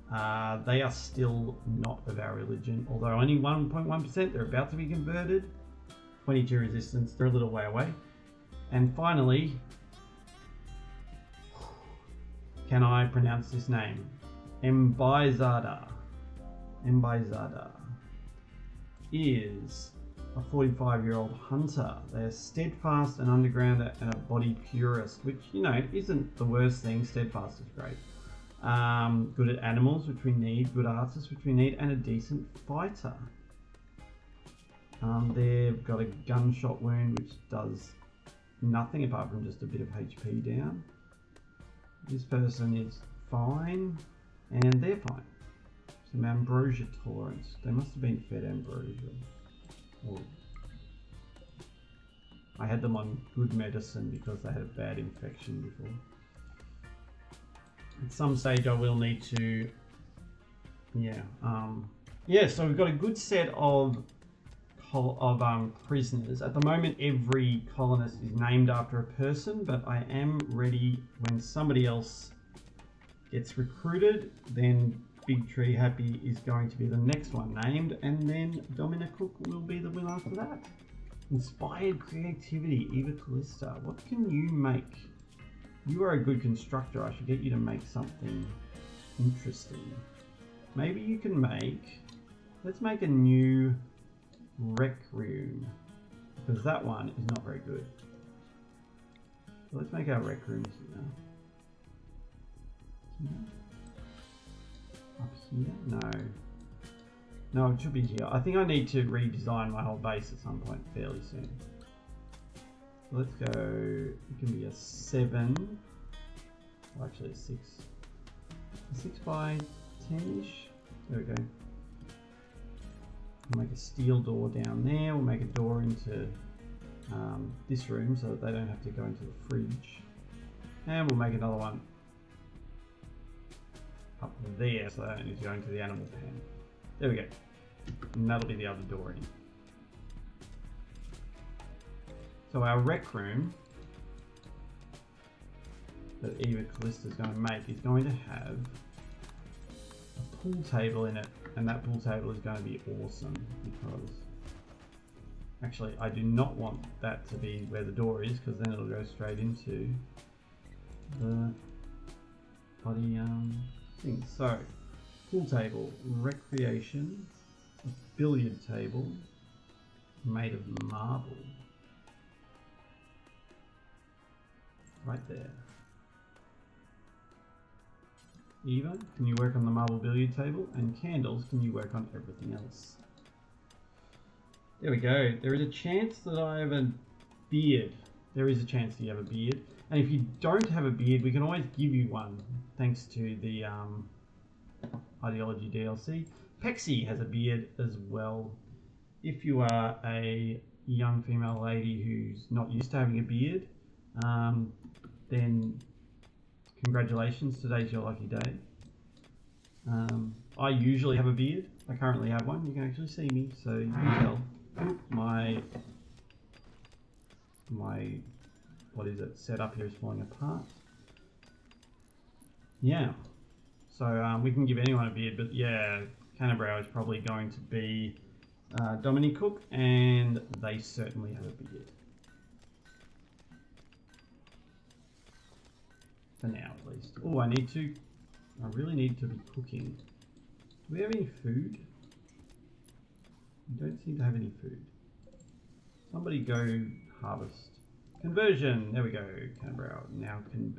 Speaker 1: They are still not of our religion, although only 1.1%. They're about to be converted. 22 resistance. They're a little way away. And finally, can I pronounce this name? Mbizada. Mbizada is a 45-year-old hunter. They're steadfast, an undergrounder, and a body purist, which, you know, isn't the worst thing. Steadfast is great. Good at animals, which we need, good artist, which we need, and a decent fighter. They've got a gunshot wound, which does nothing apart from just a bit of HP down. This person is fine, and they're fine. Some ambrosia tolerance. They must have been fed ambrosia. Or I had them on good medicine because they had a bad infection before. At some stage I will need to, so we've got a good set of prisoners. At the moment every colonist is named after a person, but I am ready when somebody else gets recruited, then Big Tree Happy is going to be the next one named, and then Dominic Cook will be the winner after that. Inspired creativity, Eva Callista. What can you make? You are a good constructor. I should get you to make something interesting. Maybe you can make, let's make a new rec room, because that one is not very good. So let's make our rec room here. Up here? No, it should be here. I think I need to redesign my whole base at some point fairly soon. So let's go, it can be a 7, or actually a 6. A 6 by 10-ish. There we go. We'll make a steel door down there. We'll make a door into this room so that they don't have to go into the fridge. And we'll make another one up there so they don't need to go into the animal pen. There we go. And that'll be the other door in. So our rec room that Eva Callista is going to make is going to have a pool table in it, and that pool table is going to be awesome because actually I do not want that to be where the door is, because then it'll go straight into the bloody thing. So pool table, recreation, a billiard table made of marble. Right there. Eva, can you work on the marble billiard table? And Candles, can you work on everything else? There we go. There is a chance that I have a beard. There is a chance that you have a beard. And if you don't have a beard, we can always give you one, thanks to the Ideology DLC. Pexi has a beard as well. If you are a young female lady who's not used to having a beard, then congratulations, today's your lucky day. I usually have a beard. I currently have one. You can actually see me, so you can tell. My setup here is falling apart. Yeah, so we can give anyone a beard, but yeah, Canterbrow is probably going to be Dominic Cook, and they certainly have a beard. For now, at least. Oh, I really need to be cooking. Do we have any food? We don't seem to have any food. Somebody go harvest. Conversion, there we go. Canterbrow now can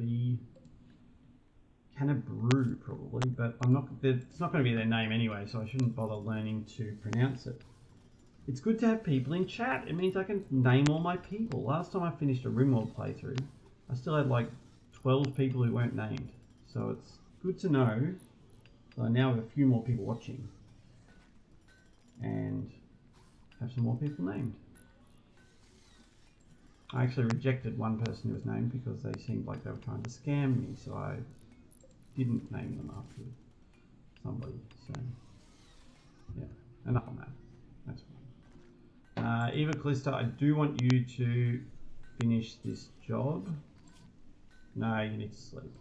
Speaker 1: a brew probably, but it's not going to be their name anyway, so I shouldn't bother learning to pronounce it. It's good to have people in chat. It means I can name all my people. Last time I finished a Rimworld playthrough, I still had like 12 people who weren't named. So it's good to know. So I now have a few more people watching. And have some more people named. I actually rejected one person who was named because they seemed like they were trying to scam me, so I didn't name them after somebody. So, yeah, enough on that. That's fine. Eva Callista, I do want you to finish this job. No, you need to sleep.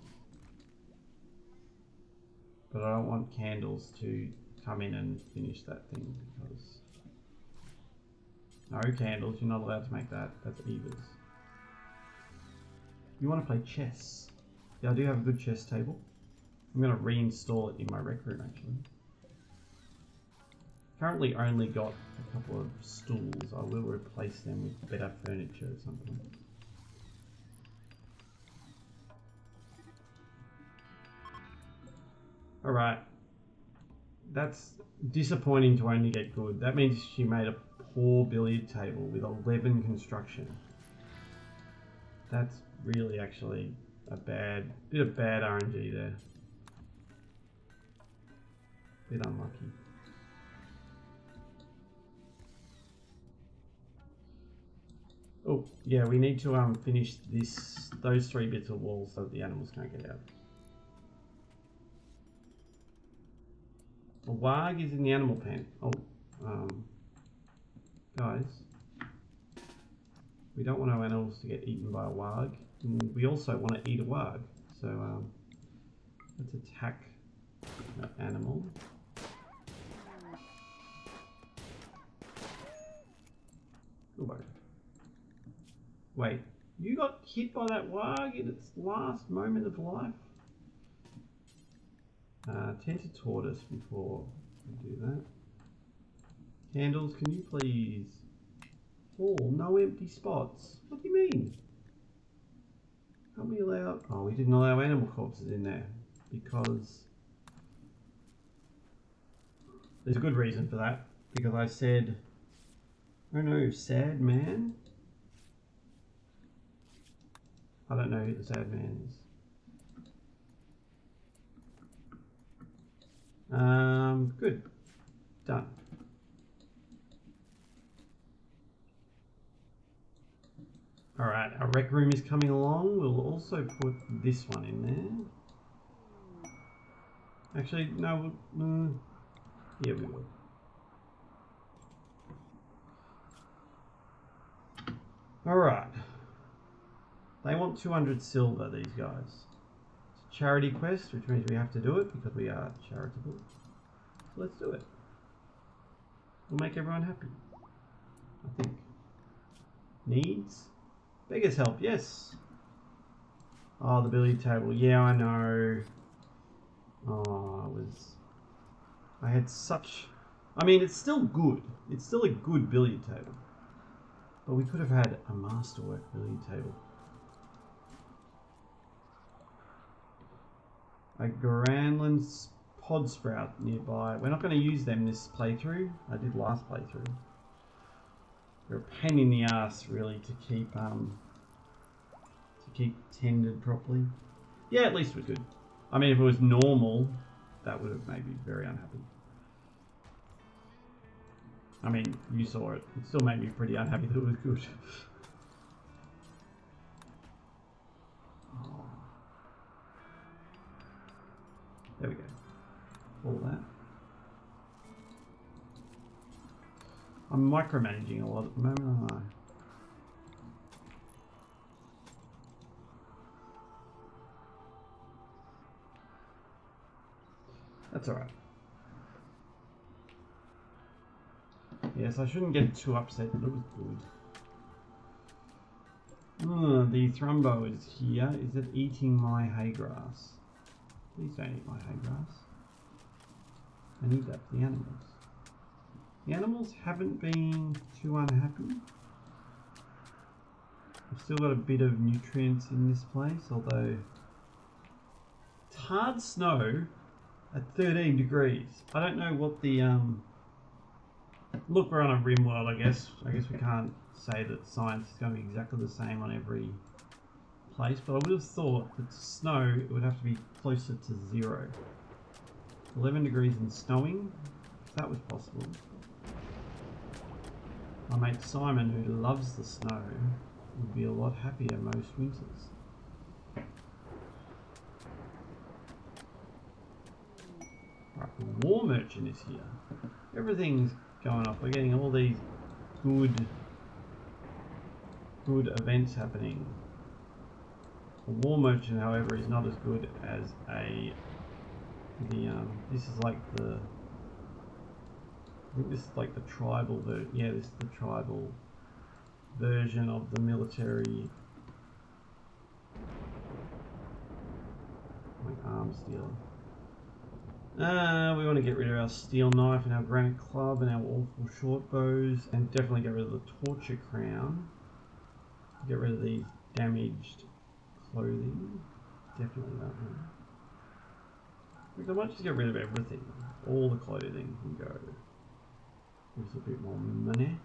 Speaker 1: But I don't want Candles to come in and finish that thing because... No, Candles, you're not allowed to make that. That's Eva's. You want to play chess? Yeah, I do have a good chess table. I'm going to reinstall it in my rec room actually. Currently only got a couple of stools. I will replace them with better furniture at some point. Alright. That's disappointing to only get good. That means she made a poor billiard table with 11 construction. That's really actually a bit of bad RNG there. Bit unlucky. Oh, yeah, we need to finish those 3 bits of wall so that the animals can't get out. The warg is in the animal pen. Oh, guys, we don't want our animals to get eaten by a warg. And we also want to eat a warg. So let's attack that animal. Good. Wait, you got hit by that warg in its last moment of life? Tend to tortoise before we do that. Candles, can you please... Oh, no empty spots. What do you mean? Can't we allow... Oh, we didn't allow animal corpses in there because... There's a good reason for that. Because I said... Oh no, sad man? I don't know who the sad man is. Good. Done. Alright, our rec room is coming along. We'll also put this one in there. Actually, no, yeah, we will. Alright. They want 200 silver, these guys. It's a charity quest, which means we have to do it because we are charitable. So let's do it. We'll make everyone happy, I think. Needs? Beggar's help, yes. Oh, the billiard table. Yeah, I know. Oh, I had such... I mean, it's still good. It's still a good billiard table. But we could have had a masterwork billiard table. A Granland's pod sprout nearby. We're not going to use them this playthrough. I did last playthrough. They're a pain in the ass, really, to keep tended properly. Yeah, at least we're good. I mean, if it was normal, that would have made me very unhappy. I mean, you saw it. It still made me pretty unhappy that it was good. Oh. There we go. All that. I'm micromanaging a lot at the moment, aren't I? That's alright. Yes, I shouldn't get too upset, but it was good. The Thrumbo is here. Is it eating my hay grass? Please don't eat my hay grass. I need that for the animals. The animals haven't been too unhappy. I've still got a bit of nutrients in this place, although it's hard snow at 13 degrees. I don't know what the Look, we're on a Rimworld, I guess. I guess we can't say that science is going to be exactly the same on every place, but I would have thought that snow, it would have to be closer to 0. 11 degrees and snowing, if that was possible. My mate Simon, who loves the snow, would be a lot happier most winters. Right, the war merchant is here. Everything's going off. We're getting all these good events happening. The war merchant, however, is not as good as this is like the, I think this is like the tribal version. Yeah, this is the tribal version of the military, like arms dealer. We want to get rid of our steel knife and our granite club and our awful short bows, and definitely get rid of the torture crown. Get rid of these damaged clothing. Definitely that one. I might just get rid of everything. All the clothing can go. Gives a bit more money.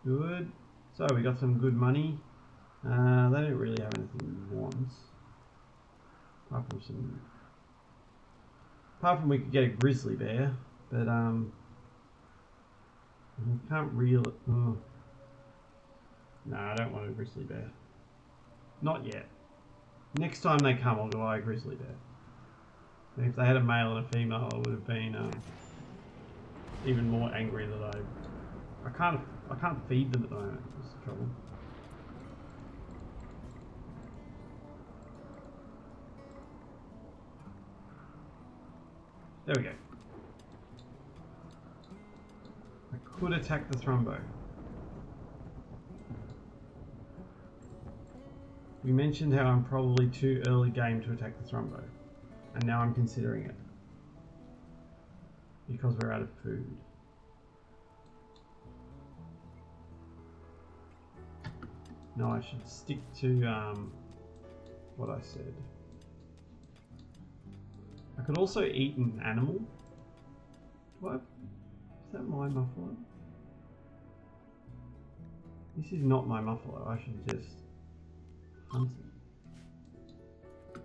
Speaker 1: Good. So we got some good money. They don't really have anything we want. Apart from we could get a grizzly bear, but we can't reel it. Oh. No, I don't want a grizzly bear. Not yet. Next time they come, I'll buy a grizzly bear. And if they had a male and a female, I would have been even more angry that I can't feed them at the moment. That's the trouble. There we go. I could attack the thrombo. We mentioned how I'm probably too early game to attack the thrombo, and now I'm considering it because we're out of food. No, I should stick to what I said. I could also eat an animal. What? Is that my muffalo? This is not my muffalo. I should just hunt it.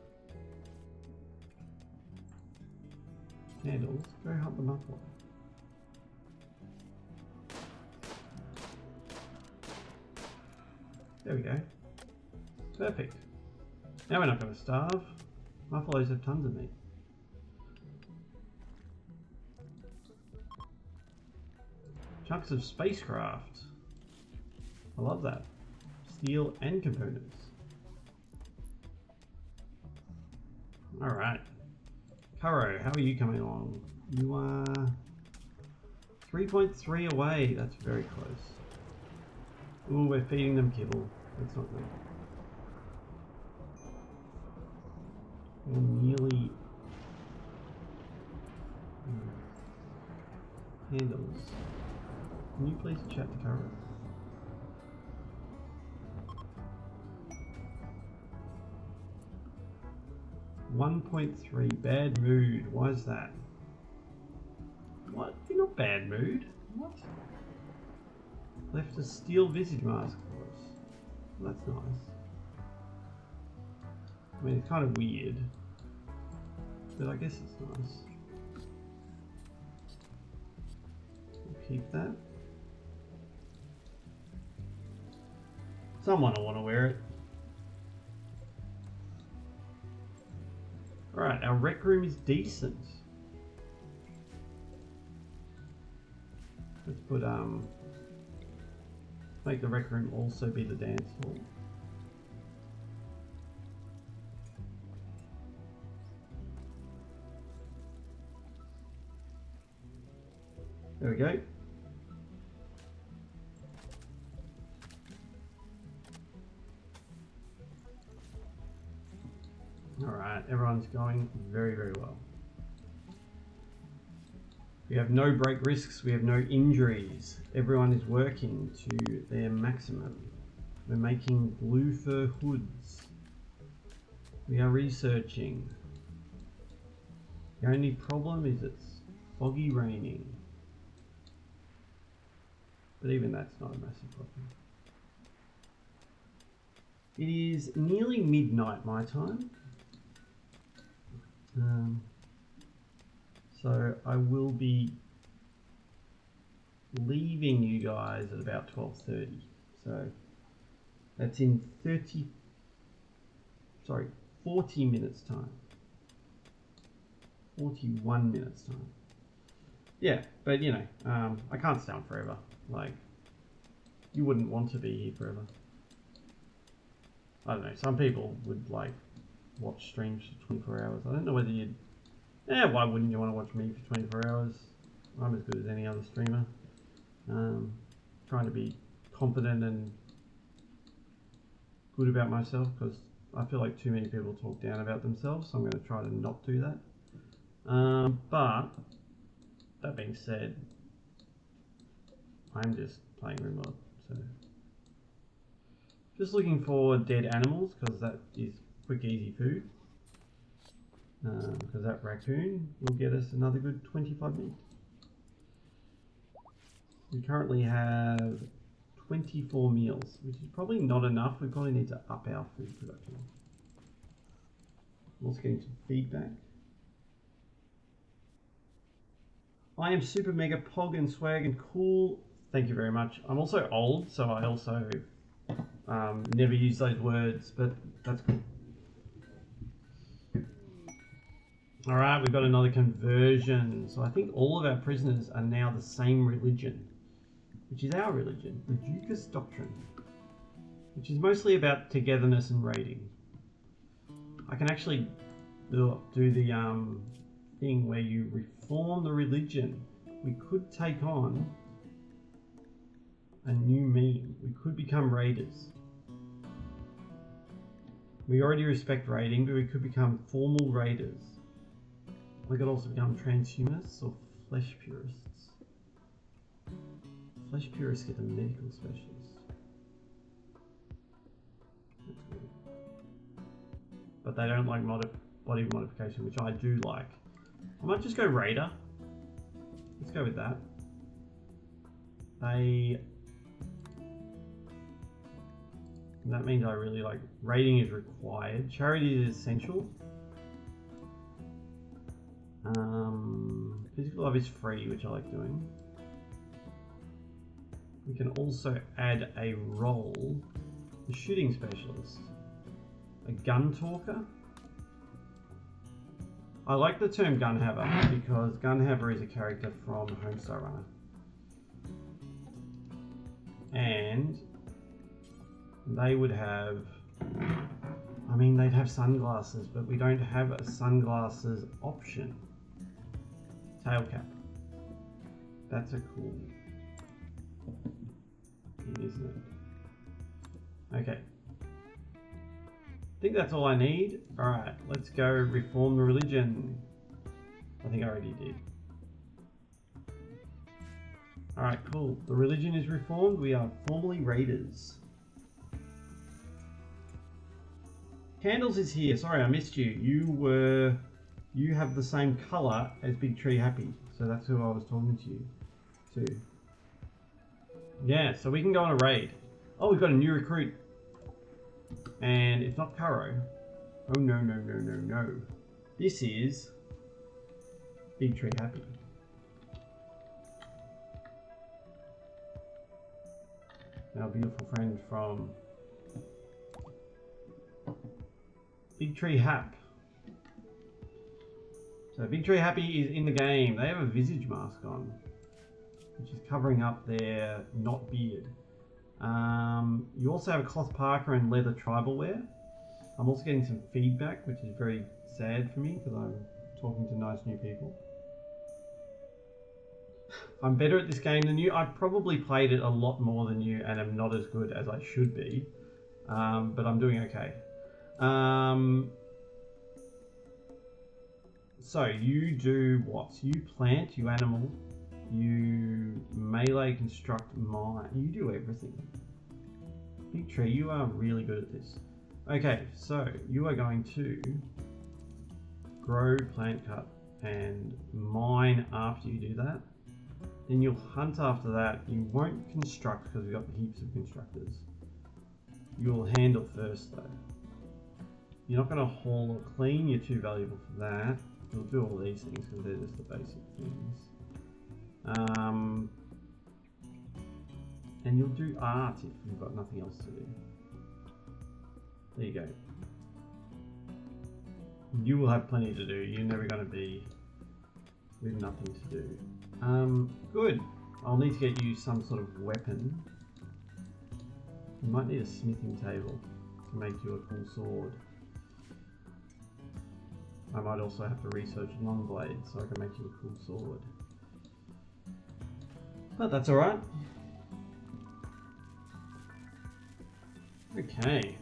Speaker 1: Candles, go hunt the muffalo. There we go. Perfect. Now we're not going to starve. Muffalos have tons of meat. Chunks of spacecraft. I love that. Steel and components. Alright. Kuro, how are you coming along? You are 3.3 away. That's very close. Ooh, we're feeding them kibble. That's not good. We're nearly... Handles. Can you please chat to Kuro? $1.3 bad mood. Why is that? What? You're not bad mood. What? Left a steel visage mask for us. Well, that's nice. I mean, it's kind of weird, but I guess it's nice. We'll keep that. Someone will want to wear it. Alright, our rec room is decent. Let's put, make the rec room also be the dance hall. There we go. Alright, everyone's going very, very well. We have no break risks, we have no injuries. Everyone is working to their maximum. We're making blue fur hoods. We are researching. The only problem is it's foggy raining. But even that's not a massive problem. It is nearly midnight my time. So I will be leaving you guys at about 12:30. So that's in 40 minutes time. 41 minutes time. Yeah, but you know, I can't stay on forever. Like, you wouldn't want to be here forever. I don't know, some people would like watch streams for 24 hours. I don't know whether you'd... why wouldn't you want to watch me for 24 hours? I'm as good as any other streamer. Trying to be confident and good about myself, because I feel like too many people talk down about themselves, so I'm going to try to not do that. But that being said, I'm just playing Rimworld, so just looking for dead animals, because that is quick easy food, because that raccoon will get us another good 25 meat. We currently have 24 meals, which is probably not enough. We probably need to up our food production. I'm also getting some feedback. I am super mega pog and swag and cool. Thank you very much. I'm also old, so I also never use those words, but that's cool. All right, we've got another conversion. So I think all of our prisoners are now the same religion, which is our religion, the Ducas Doctrine, which is mostly about togetherness and raiding. I can actually do the thing where you reform the religion. We could take on a new meme. We could become raiders. We already respect raiding, but we could become formal raiders. We could also become transhumanists or flesh purists. Flesh purists get a medical specialist. That's weird. But they don't like body modification, which I do like. I might just go raider. Let's go with that. That means I really like... Raiding is required. Charity is essential. Physical love is free, which I like doing. We can also add a role. The shooting specialist. A gun talker. I like the term gun haver because gun haver is a character from Homestar Runner. And they would have, I mean, they'd have sunglasses, but we don't have a sunglasses option. Tail cap. That's a cool thing, isn't it? Okay. I think that's all I need. Alright, let's go reform the religion. I think I already did. Alright, cool. The religion is reformed. We are formally raiders. Candles is here. Sorry, I missed you. You have the same colour as Big Tree Happy. So that's who I was talking to you to. Yeah, so we can go on a raid. Oh, we've got a new recruit. And it's not Caro. Oh no, no, no, no, no. This is Big Tree Happy. Our beautiful friend from Big Tree Hap. So Big Tree Happy is in the game. They have a visage mask on, which is covering up their not beard. You also have a cloth parka and leather tribal wear. I'm also getting some feedback, which is very sad for me because I'm talking to nice new people. I'm better at this game than you. I've probably played it a lot more than you and am not as good as I should be, but I'm doing okay. So you do what? You plant, you animal, you melee, construct, mine. You do everything. Big Tree, you are really good at this. Okay, so you are going to grow, plant, cut. and mine after you do that. Then you'll hunt after that. You won't construct because we've got heaps of constructors. You'll handle first though. You're not going to haul or clean, you're too valuable for that. You'll do all these things because they're just the basic things. And you'll do art if you've got nothing else to do. There you go. You will have plenty to do. You're never going to be with nothing to do. Good. I'll need to get you some sort of weapon. You might need a smithing table to make you a cool sword. I might also have to research long blades so I can make you a cool sword. But that's alright. Okay.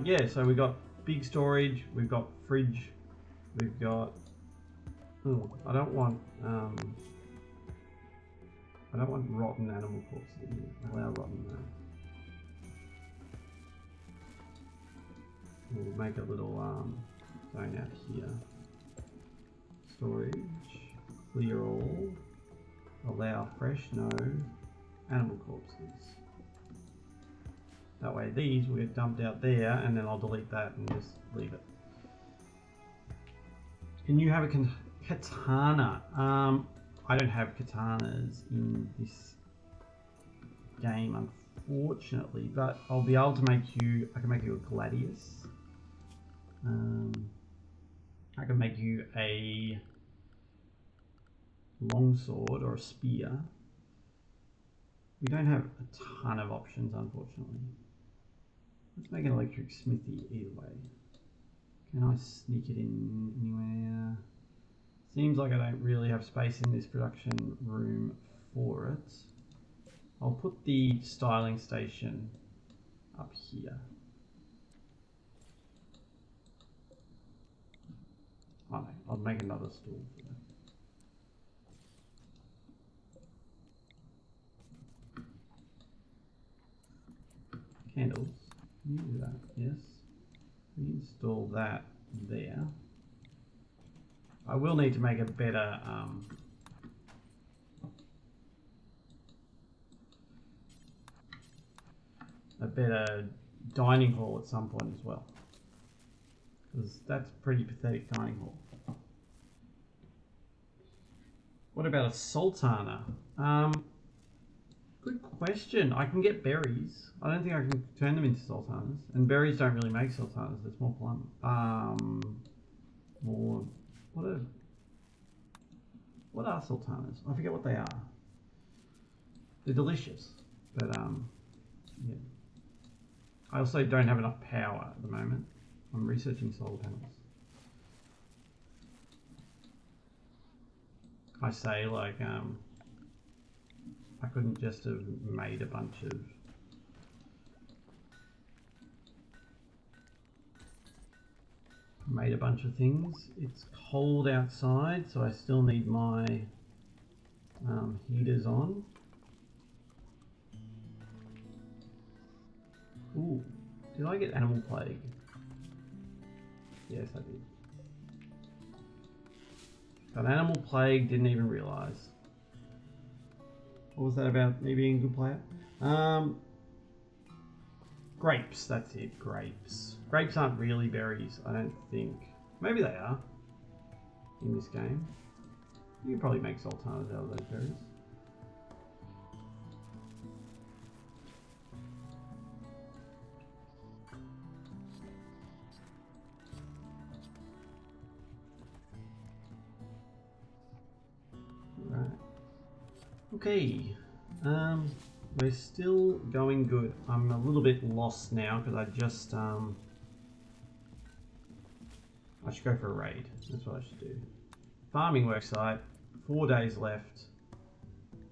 Speaker 1: Yeah, so we've got big storage, we've got fridge, we've got... Oh, I don't want rotten animal corpses in here. Allow rotten though. We'll make a little zone out here. Storage, clear all, allow fresh, no, animal corpses. That way these will get dumped out there and then I'll delete that and just leave it. Can you have a katana? I don't have katanas in this game unfortunately, but I'll be able to make you, I can make you a gladius. I can make you a longsword or a spear. We don't have a ton of options, unfortunately. Let's make an electric smithy either way. Can I sneak it in anywhere? Seems like I don't really have space in this production room for it. I'll put the styling station up here. Oh no, I'll make another stool for that. Candles. Can you do that? Yes. Reinstall that there. I will need to make a better dining hall at some point as well, because that's pretty pathetic dining hall. What about a sultana? Good question. I can get berries. I don't think I can turn them into sultanas, and berries don't really make sultanas. There's more plum. What are sultanas? I forget what they are. They're delicious, but yeah. I also don't have enough power at the moment. I'm researching solar panels. I say like I couldn't just have made a bunch of things. It's cold outside, so I still need my heaters on. Ooh, did I get animal plague? Yes, I did. Got animal plague, didn't even realise. What was that about me being a good player? Grapes, that's it, grapes. Grapes aren't really berries, I don't think. Maybe they are in this game. You can probably make sultanas out of those berries. Okay, we're still going good. I'm a little bit lost now because I just, I should go for a raid. That's what I should do. Farming worksite, 4 days left.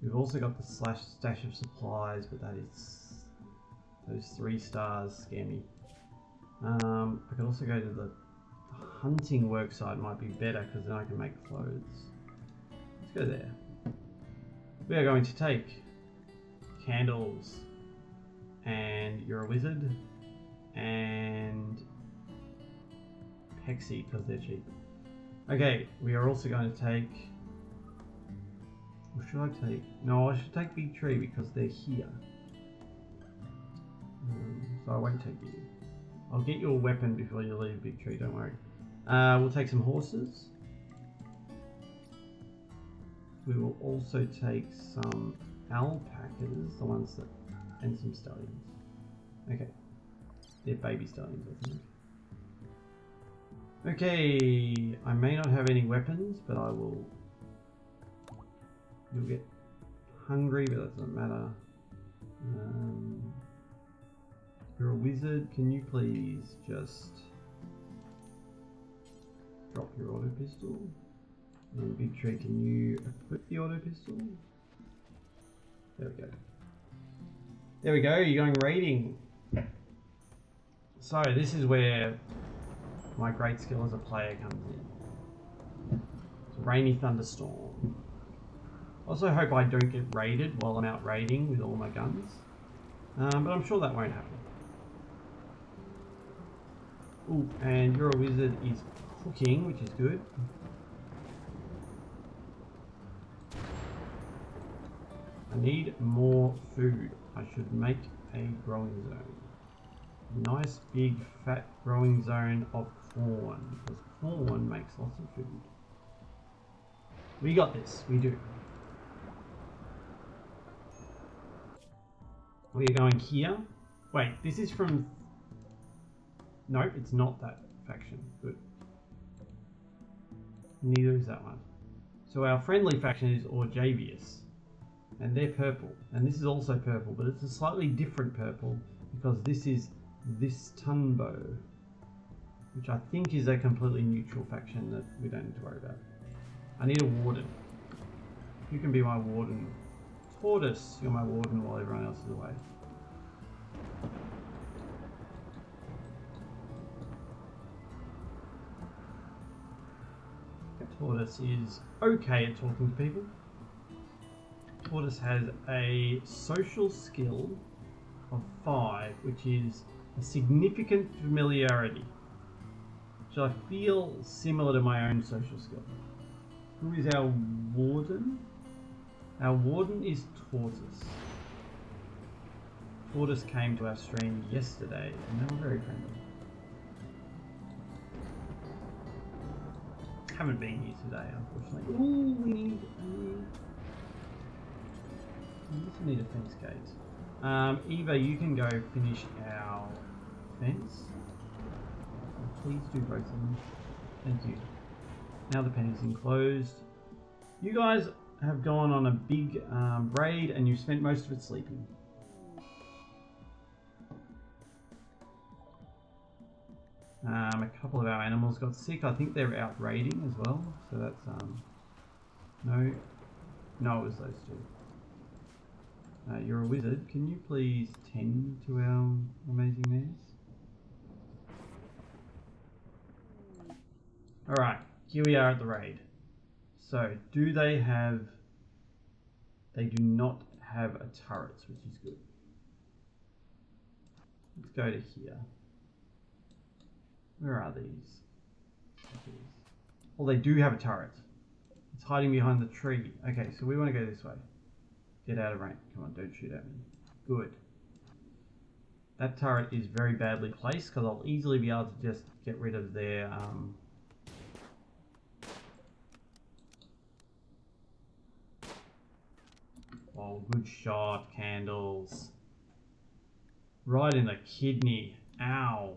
Speaker 1: We've also got the stash of supplies, but that is, those 3 stars scare me. I could also go to the hunting worksite, might be better because then I can make clothes. Let's go there. We are going to take candles, and you're a wizard, and Pexi because they're cheap. Okay, we are also going to take... What should I take? No, I should take Big Tree because they're here. So I won't take you. I'll get you a weapon before you leave Big Tree, don't worry. We'll take some horses. We will also take some alpacas, the ones that... and some stallions. Okay. They're baby stallions, I think. Okay, I may not have any weapons, but I will... You'll get hungry, but that doesn't matter. You're a wizard. Can you please just drop your auto pistol? And Big Tree, can you equip the auto pistol? There we go. There we go, you're going raiding. So this is where my great skill as a player comes in. It's a rainy thunderstorm. Also hope I don't get raided while I'm out raiding with all my guns. But I'm sure that won't happen. Ooh, and You're a Wizard is cooking, which is good. I need more food. I should make a growing zone. Nice big fat growing zone of corn, because corn makes lots of food. We got this, we do. We are going here. Wait, this is from... Nope, it's not that faction. Good. Neither is that one. So our friendly faction is Orjavius. And they're purple. And this is also purple, but it's a slightly different purple because this is this Tunbo, which I think is a completely neutral faction that we don't need to worry about. I need a warden. You can be my warden. Tortoise, you're my warden while everyone else is away. Tortoise is okay at talking to people. Tortoise has a social skill of 5, which is a significant familiarity, which I feel similar to my own social skill. Who is our warden? Our warden is Tortoise. Tortoise came to our stream yesterday and they were very friendly. Haven't been here today, unfortunately. Ooh, we also need a fence gate. Eva, you can go finish our fence. Please do both of them. Thank you. Now the pen is enclosed. You guys have gone on a big raid and you've spent most of it sleeping. A couple of our animals got sick. I think they're out raiding as well. So that's no, it was those two. You're a wizard. Can you please tend to our amazing mares? Alright, here we are at the raid. So, do they have... They do not have a turret, which is good. Let's go to here. Where are these? Oh, they do have a turret. It's hiding behind the tree. Okay, so we want to go this way. Get out of range. Come on, don't shoot at me. Good. That turret is very badly placed because I'll easily be able to just get rid of their... Oh, good shot, Candles. Right in the kidney. Ow.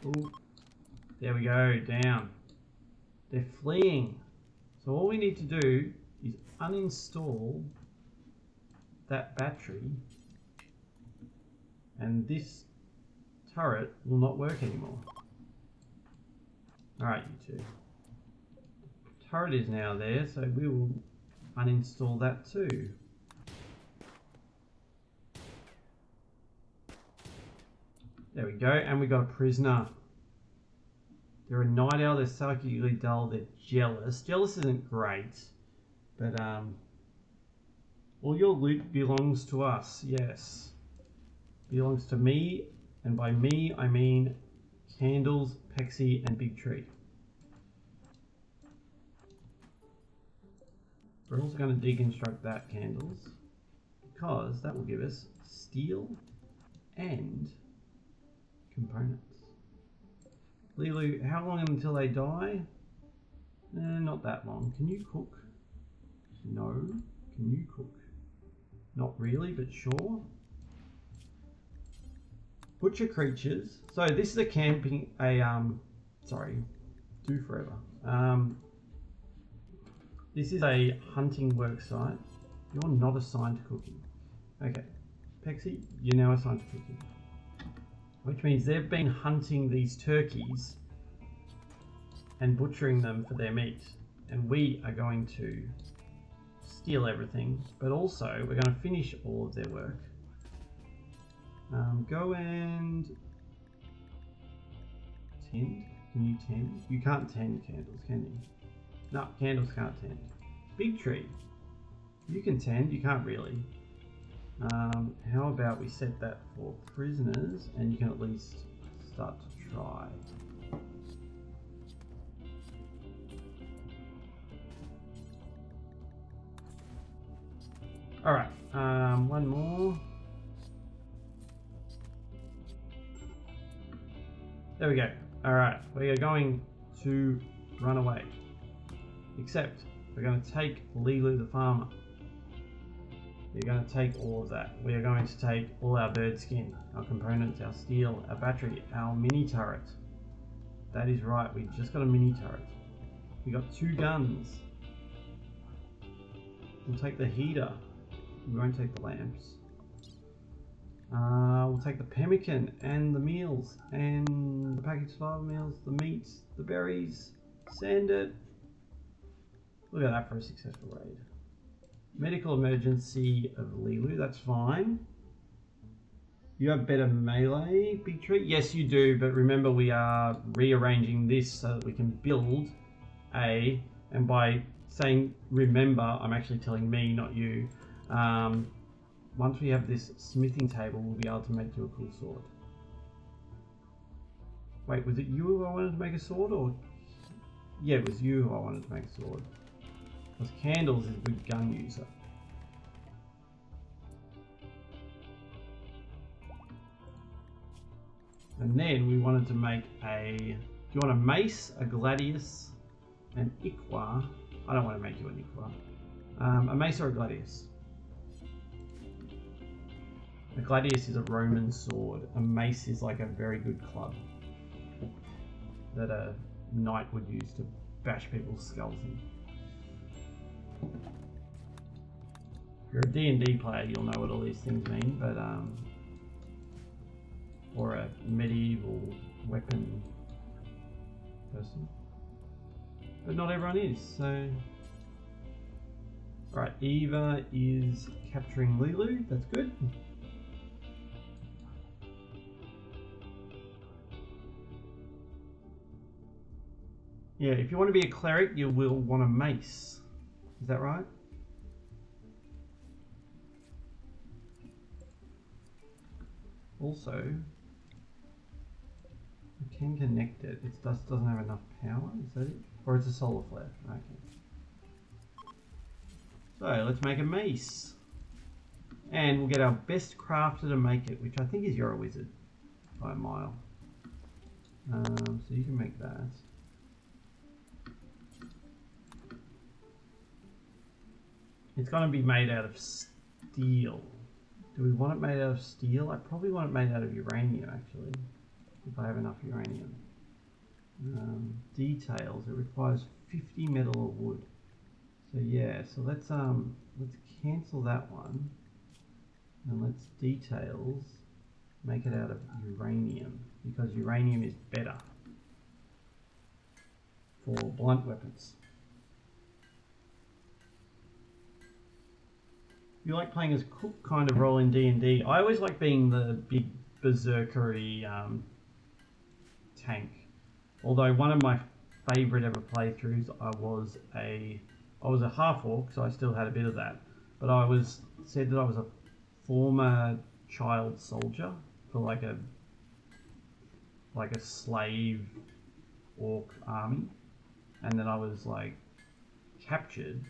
Speaker 1: Ooh. There we go, down. They're fleeing. So all we need to do is uninstall that battery and this turret will not work anymore. Alright, you two. The turret is now there, so we will uninstall that too. There we go, and we got a prisoner. They're a night owl, they're psychically dull, they're jealous. Jealous isn't great, but all your loot belongs to us, yes. Belongs to me And by me, I mean Candles, Pexi, and Big Tree. We're also going to deconstruct that Candles, because that will give us steel and components. Lilu, how long until they die? Not that long. Can you cook? No. Can you cook? Not really, but sure. Butcher creatures. So this is a do forever. This is a hunting work site. You're not assigned to cooking. Okay. Pexi, you're now assigned to cooking. Which means they've been hunting these turkeys and butchering them for their meat. And we are going to steal everything, but also we're going to finish all of their work. Go and tend. Can you tend? You can't tend candles, can you? No, candles can't tend. Big Tree, you can tend. You can't really. How about we set that for prisoners, and you can at least start to try. All right, one more. There we go. All right, we are going to run away. Except we're going to take Lilu the farmer. We're going to take all of that. We are going to take all our bird skin, our components, our steel, our battery, our mini turret. That is right, we just got a mini turret. We got 2 guns. We'll take the heater. We won't take the lamps. We'll take the pemmican and the meals and the packaged survival meals, the meats, the berries, sand it. Look at that for a successful raid. Medical emergency of Lilu, that's fine. You have better melee, Big Tree? Yes, you do, but remember we are rearranging this so that we can build a, and by saying remember, I'm actually telling me, not you. Once we have this smithing table, we'll be able to make you a cool sword. Wait, was it you who I wanted to make a sword, or? Yeah, it was you who I wanted to make a sword. Because Candles is a good gun user. And then we wanted to make a... Do you want a mace, a gladius, an iqua? I don't want to make you an iqua. A mace or a gladius? A gladius is a Roman sword. A mace is like a very good club that a knight would use to bash people's skulls in. If you're a D&D player, you'll know what all these things mean, but or a medieval weapon person. But not everyone is, so... Alright, Eva is capturing Lilu, that's good. Yeah, if you want to be a cleric, you will want a mace. Is that right? Also, you can connect it. It just doesn't have enough power. Is that it? Or it's a solar flare. Okay. So let's make a mace. And we'll get our best crafter to make it, which I think is You're a Wizard by a mile. So you can make that. It's going to be made out of steel. Do we want it made out of steel? I probably want it made out of uranium, actually, if I have enough uranium. Details. It requires 50 metal or wood. So yeah. So let's cancel that one, and let's details make it out of uranium, because uranium is better for blunt weapons. You like playing as cook kind of role in D&D. I always like being the big berserkery tank. Although one of my favourite ever playthroughs, I was a half orc, so I still had a bit of that. But I was said that I was a former child soldier for like a like a slave orc army, and then I was like captured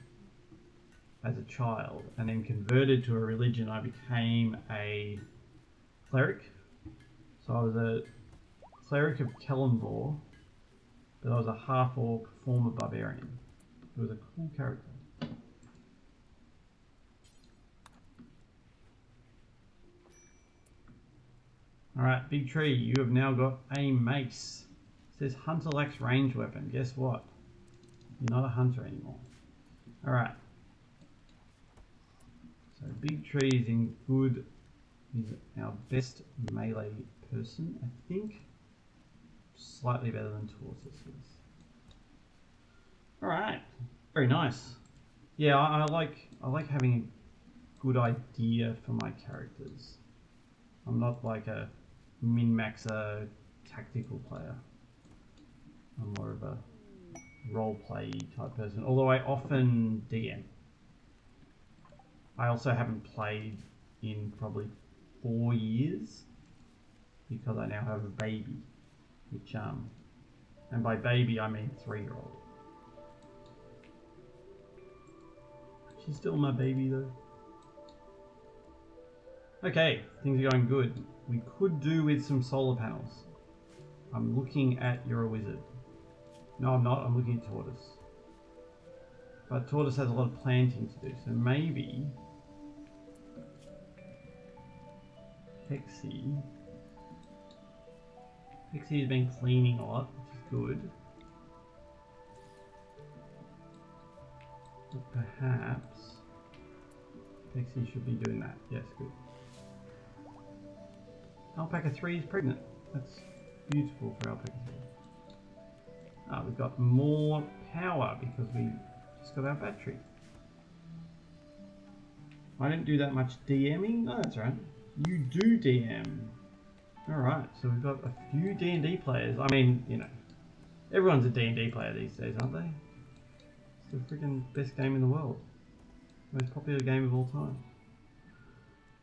Speaker 1: as a child and then converted to a religion. I became a cleric. So I was a cleric of Kellenvor, but I was a half-orc former barbarian. It was a cool character. Alright, Big Tree, you have now got a mace. It says Hunter lacks ranged weapon. Guess what? You're not a hunter anymore. Alright. So Big Tree is in good. He's our best melee person, I think. Slightly better than Tortoise is. Alright. Very nice. Yeah, I like having a good idea for my characters. I'm not like a min-maxer tactical player. I'm more of a role-play type person, although I often DM. I also haven't played in probably 4 years because I now have a baby, which and by baby I mean 3-year-old. She's still my baby though. Okay, things are going good. We could do with some solar panels. I'm looking at You're a Wizard. No, I'm not. I'm looking at Tortoise. But Tortoise has a lot of planting to do, so maybe Pexie has been cleaning a lot, which is good. But perhaps Pexie should be doing that. Yes, good. Alpaca 3 is pregnant. That's beautiful for Alpaca 3. Ah, we've got more power because we just got our battery. I didn't do that much DMing. No, that's right. You do DM. Alright, so we've got a few D&D players. I mean, you know, everyone's a D&D player these days, aren't they? It's the freaking best game in the world. Most popular game of all time.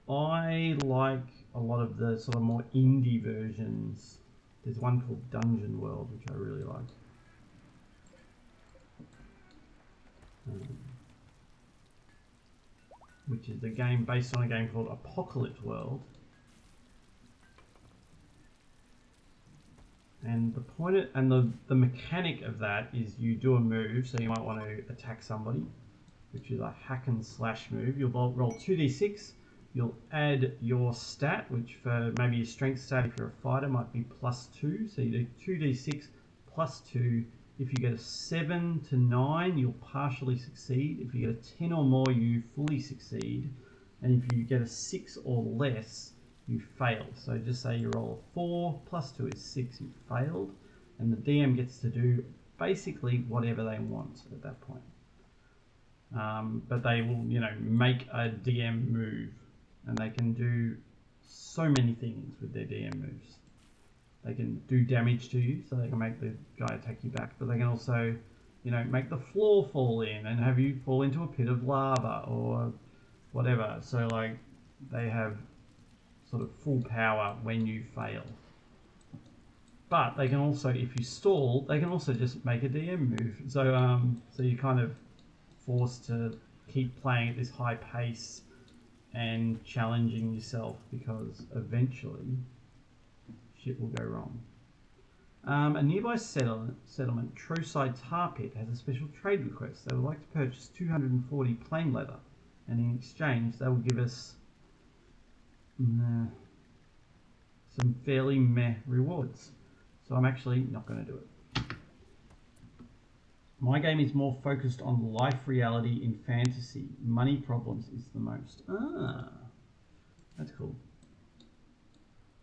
Speaker 1: I like a lot of the sort of more indie versions. There's one called Dungeon World, which I really like. Which is the game based on a game called Apocalypse World. And the point and the mechanic of that is you do a move, so you might want to attack somebody, which is a hack and slash move. You'll roll 2d6. You'll add your stat, which for maybe your strength stat if you're a fighter might be +2. So you do 2d6 +2. If you get a 7 to 9, you'll partially succeed. If you get a 10 or more, you fully succeed. And if you get a 6 or less, you fail. So just say you roll a 4, +2 is 6, you failed. And the DM gets to do basically whatever they want at that point. But they will, you know, make a DM move. And they can do so many things with their DM moves. They can do damage to you, so they can make the guy attack you back. But they can also, you know, make the floor fall in and have you fall into a pit of lava or whatever. So like, they have sort of full power when you fail. But they can also, if you stall, they can also just make a DM move. So so you're kind of forced to keep playing at this high pace and challenging yourself because eventually shit will go wrong. A nearby settlement, Troside Tar Pit, has a special trade request. They would like to purchase 240 plain leather, and in exchange they will give us some fairly meh rewards. So I'm actually not going to do it. My game is more focused on life reality in fantasy. Money problems is the most. Ah, that's cool.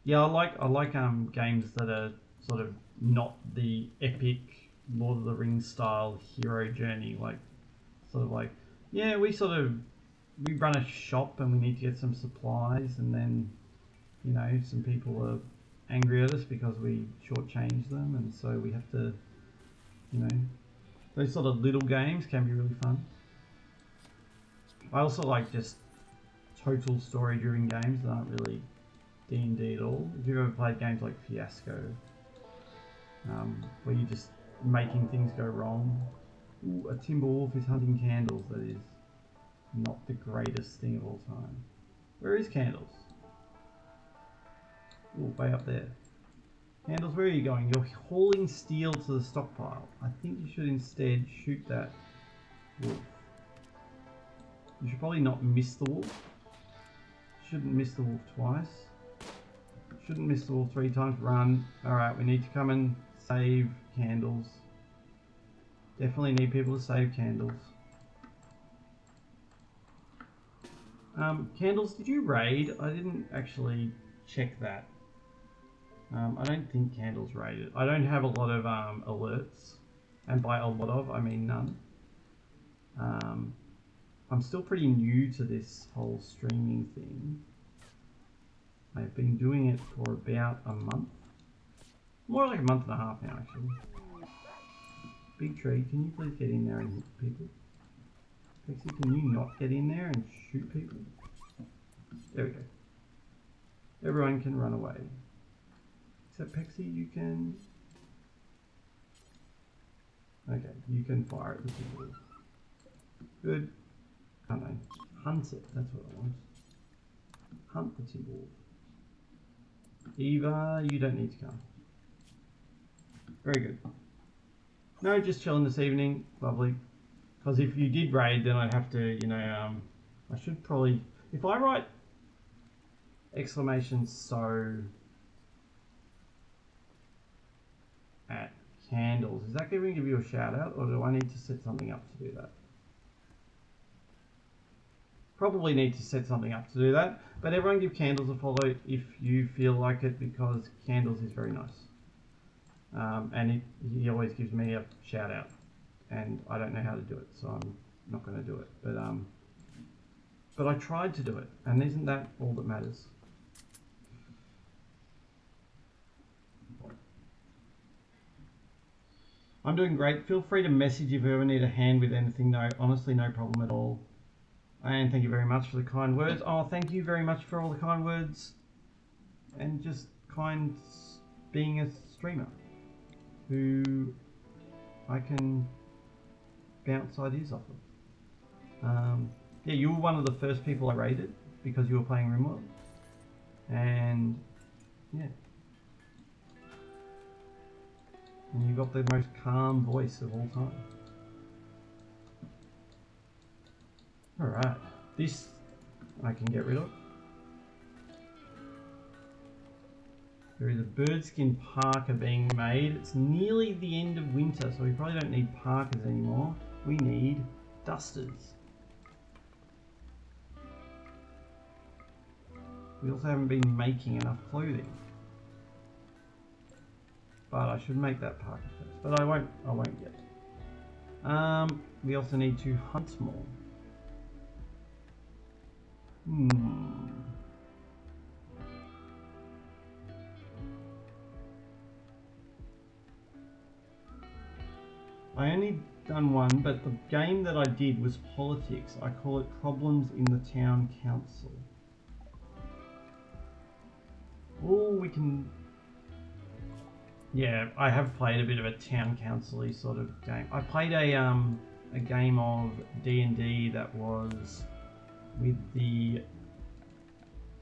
Speaker 1: Yeah, I like games that are sort of not the epic Lord of the Rings style hero journey. Like, sort of like, yeah, we run a shop and we need to get some supplies, and then, you know, some people are angry at us because we shortchanged them, and so we have to, you know, those sort of little games can be really fun. I also like just total story-driven games that aren't really D&D at all. If you've ever played games like Fiasco where you're just making things go wrong. Ooh, a timber wolf is hunting candles. That is not the greatest thing of all time. Where is Candles? Ooh, way up there. Candles, where are you going? You're hauling steel to the stockpile. I think you should instead shoot that wolf. You should probably not miss the wolf. Shouldn't miss the wolf twice. Shouldn't miss the wolf 3 times. Run. Alright, we need to come and save Candles. Definitely need people to save Candles. Candles, did you raid? I didn't actually check that. I don't think Candles raided. I don't have a lot of alerts. And by a lot of, I mean none. I'm still pretty new to this whole streaming thing. I've been doing it for about a month. More like a month and a half now, actually. Big tree, can you please get in there and hit people? Pexi, can you not get in there and shoot people? There we go. Everyone can run away. Except Pexi, you can... Okay, you can fire at the people. Good. Can't I? Hunt it, that's what I want. Hunt the timber wolf. Eva, you don't need to come. Very good. No, just chilling this evening. Lovely. Because if you did raid, then I'd have to, you know, I should probably... If I write exclamation so at Candles, is that going to give you a shout out, or do I need to set something up to do that? Probably need to set something up to do that, but everyone give Candles a follow if you feel like it, because Candles is very nice. And he always gives me a shout out, and I don't know how to do it, so I'm not going to do it. But I tried to do it, and isn't that all that matters? I'm doing great. Feel free to message if you ever need a hand with anything. No, honestly, no problem at all. And thank you very much for the kind words. Oh, thank you very much for all the kind words. And just kind being a streamer who I can bounce ideas off of. Yeah, you were one of the first people I rated because you were playing Rimworld. And yeah. And you got the most calm voice of all time. Alright, this I can get rid of. There is a birdskin parka being made. It's nearly the end of winter, so we probably don't need parkas anymore. We need dusters. We also haven't been making enough clothing. But I should make that parka first. But I won't yet. We also need to hunt more. I only done one, but the game that I did was politics. I call it Problems in the Town Council. Oh, we can... Yeah, I have played a bit of a town council-y sort of game. I played a game of D&D that was with the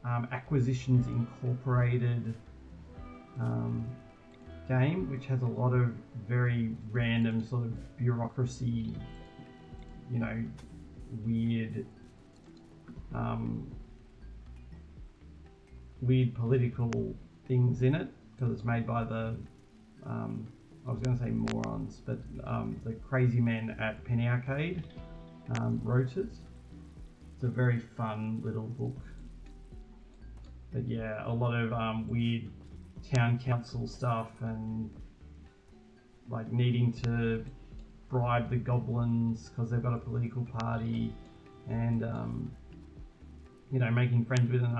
Speaker 1: Acquisitions Incorporated game, which has a lot of very random sort of bureaucracy, you know, weird political things in it, because it's made by the I was going to say morons, but the crazy men at Penny Arcade wrote it. It's a very fun little book. But yeah, a lot of weird town council stuff and like needing to bribe the goblins because they've got a political party, and you know, making friends with an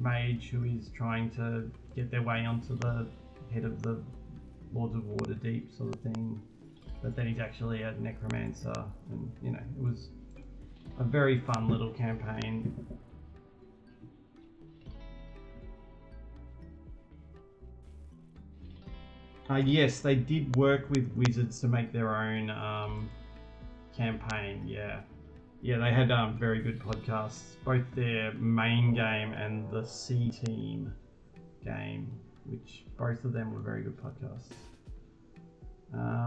Speaker 1: archmage who is trying to get their way onto the head of the Lords of Waterdeep sort of thing, but then he's actually a necromancer, and you know, it was a very fun little campaign. Yes, they did work with Wizards to make their own campaign. Yeah, they had very good podcasts, both their main game and the C Team game, which both of them were very good podcasts.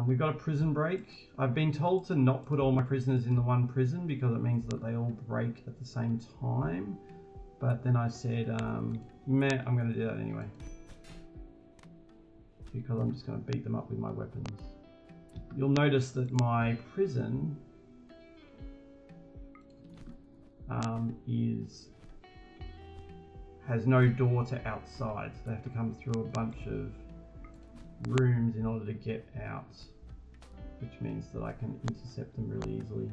Speaker 1: We've got a prison break. I've been told to not put all my prisoners in the one prison because it means that they all break at the same time. But then I said, meh, I'm going to do that anyway. Because I'm just going to beat them up with my weapons. You'll notice that my prison has no door to outside, so they have to come through a bunch of rooms in order to get out, which means that I can intercept them really easily.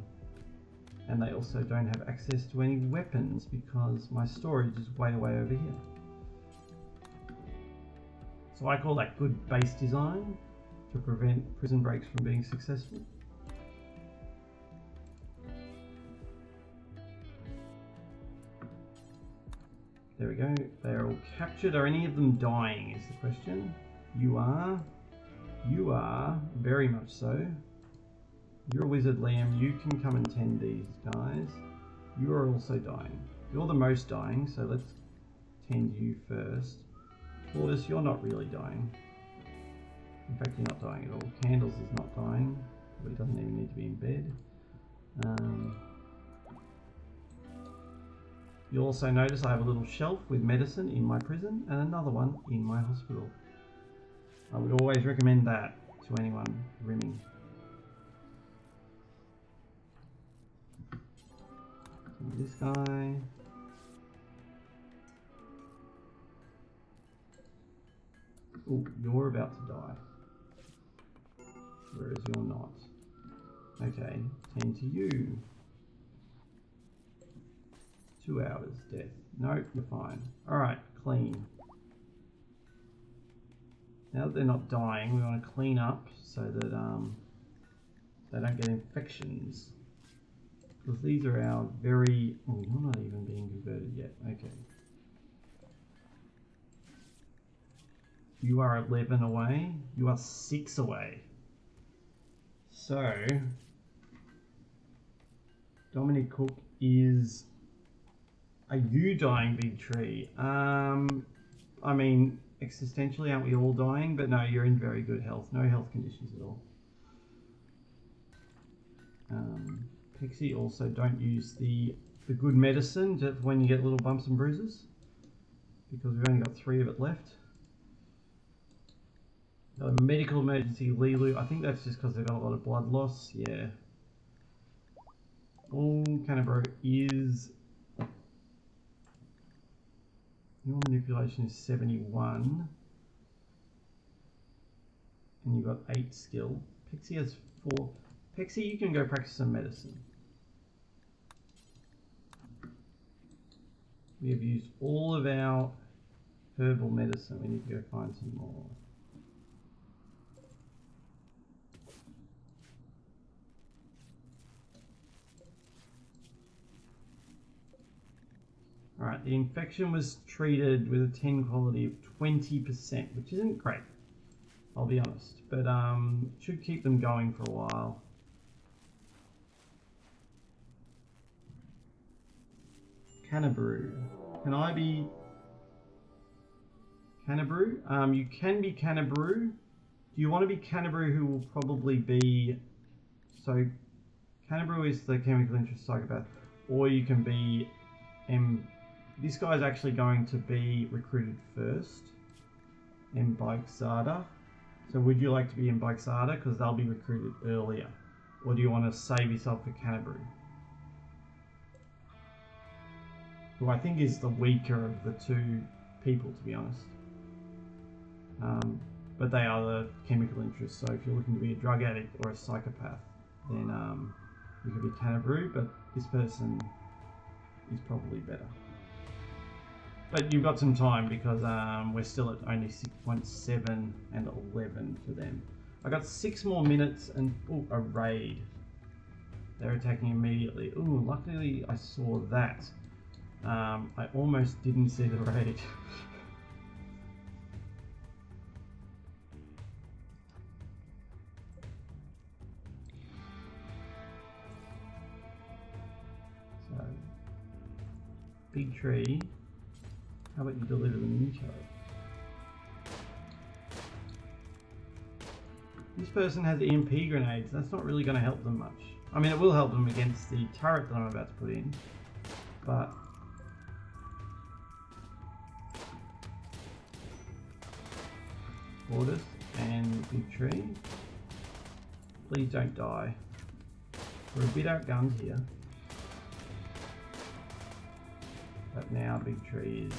Speaker 1: And they also don't have access to any weapons because my storage is way over here. So I call that good base design to prevent prison breaks from being successful. There we go. They're all captured. Are any of them dying is the question. You are. You are. Very much so. You're a wizard, Liam. You can come and tend these guys. You are also dying. You're the most dying, so let's tend you first. Tortoise, you're not really dying. In fact, you're not dying at all. Candles is not dying. But he doesn't even need to be in bed. You'll also notice I have a little shelf with medicine in my prison and another one in my hospital. I would always recommend that to anyone rimming. This guy. Oh, you're about to die. Whereas you're not. Okay, tend to you. 2 hours death. Nope, you're fine. Alright, clean. Now that they're not dying, we want to clean up so that they don't get infections. Because these are our very... Oh, you're not even being converted yet. Okay. You are 11 away. You are 6 away. So... Dominic Cook is... Are you dying, Big Tree? I mean, existentially, aren't we all dying? But no, you're in very good health. No health conditions at all. Pixie, also don't use the good medicine just when you get little bumps and bruises, because we've only got 3 of it left. Got a medical emergency, Lilu. I think that's just because they've got a lot of blood loss. Yeah. All Canberra is... Your manipulation is 71. And you've got 8 skill. Pixie has 4. Pixie, you can go practice some medicine. We have used all of our herbal medicine. We need to go find some more. Alright, the infection was treated with a 10 quality of 20%, which isn't great, I'll be honest, but should keep them going for a while. Canabrew. Can I be Canabrew? You can be Canabrew. Do you want to be Canabrew, who will probably be... So, Canabrew is the chemical interest psychopath, or you can be... This guy's actually going to be recruited first. Mbikesada. So would you like to be Mbikesada? Because they'll be recruited earlier. Or do you want to save yourself for Canabrew? Who I think is the weaker of the 2 people, to be honest. But they are the chemical interests. So if you're looking to be a drug addict or a psychopath, then you could be Canabrew, but this person is probably better. But you've got some time because we're still at only 6.7 and 11 for them. I got 6 more minutes and ooh, a raid. They're attacking immediately. Ooh, luckily I saw that. I almost didn't see the raid. Big tree. How about you deliver the mini turret? This person has EMP grenades. That's not really going to help them much. I mean, it will help them against the turret that I'm about to put in, but Borders and big tree. Please don't die. We're a bit outgunned here, but now big tree is.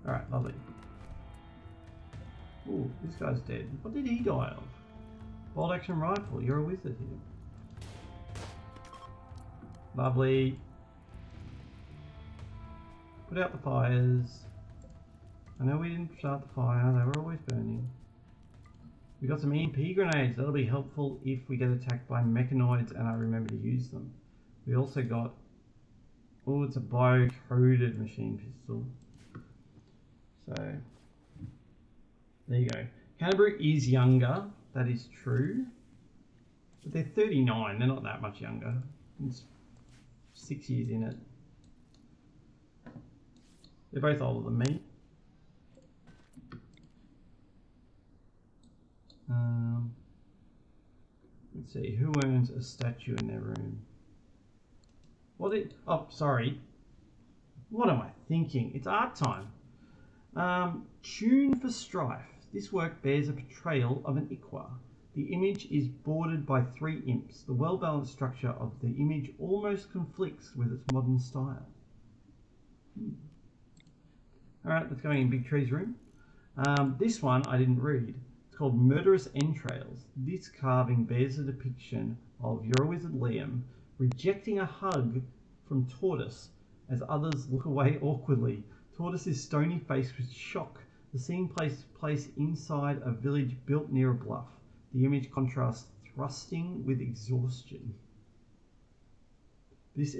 Speaker 1: Alright, lovely. Ooh, this guy's dead. What did he die of? Bolt action rifle. You're a wizard here. Lovely. Put out the fires. I know we didn't start the fire. They were always burning. We got some EMP grenades. That'll be helpful if we get attacked by mechanoids and I remember to use them. We also got... Oh, it's a bio-coded machine pistol. So, there you go. Canterbury is younger, that is true. But they're 39, they're not that much younger. It's 6 years in it. They're both older than me. Let's see, who owns a statue in their room? Oh, sorry. What am I thinking? It's art time. Tune for Strife. This work bears a portrayal of an Iqua. The image is bordered by 3 imps. The well-balanced structure of the image almost conflicts with its modern style. Alright, let's go in Big Tree's room. This one I didn't read. It's called Murderous Entrails. This carving bears a depiction of Eurowizard Liam rejecting a hug from Tortoise as others look away awkwardly. Tortoise is stony faced with shock. The scene takes place inside a village built near a bluff. The image contrasts thrusting with exhaustion. The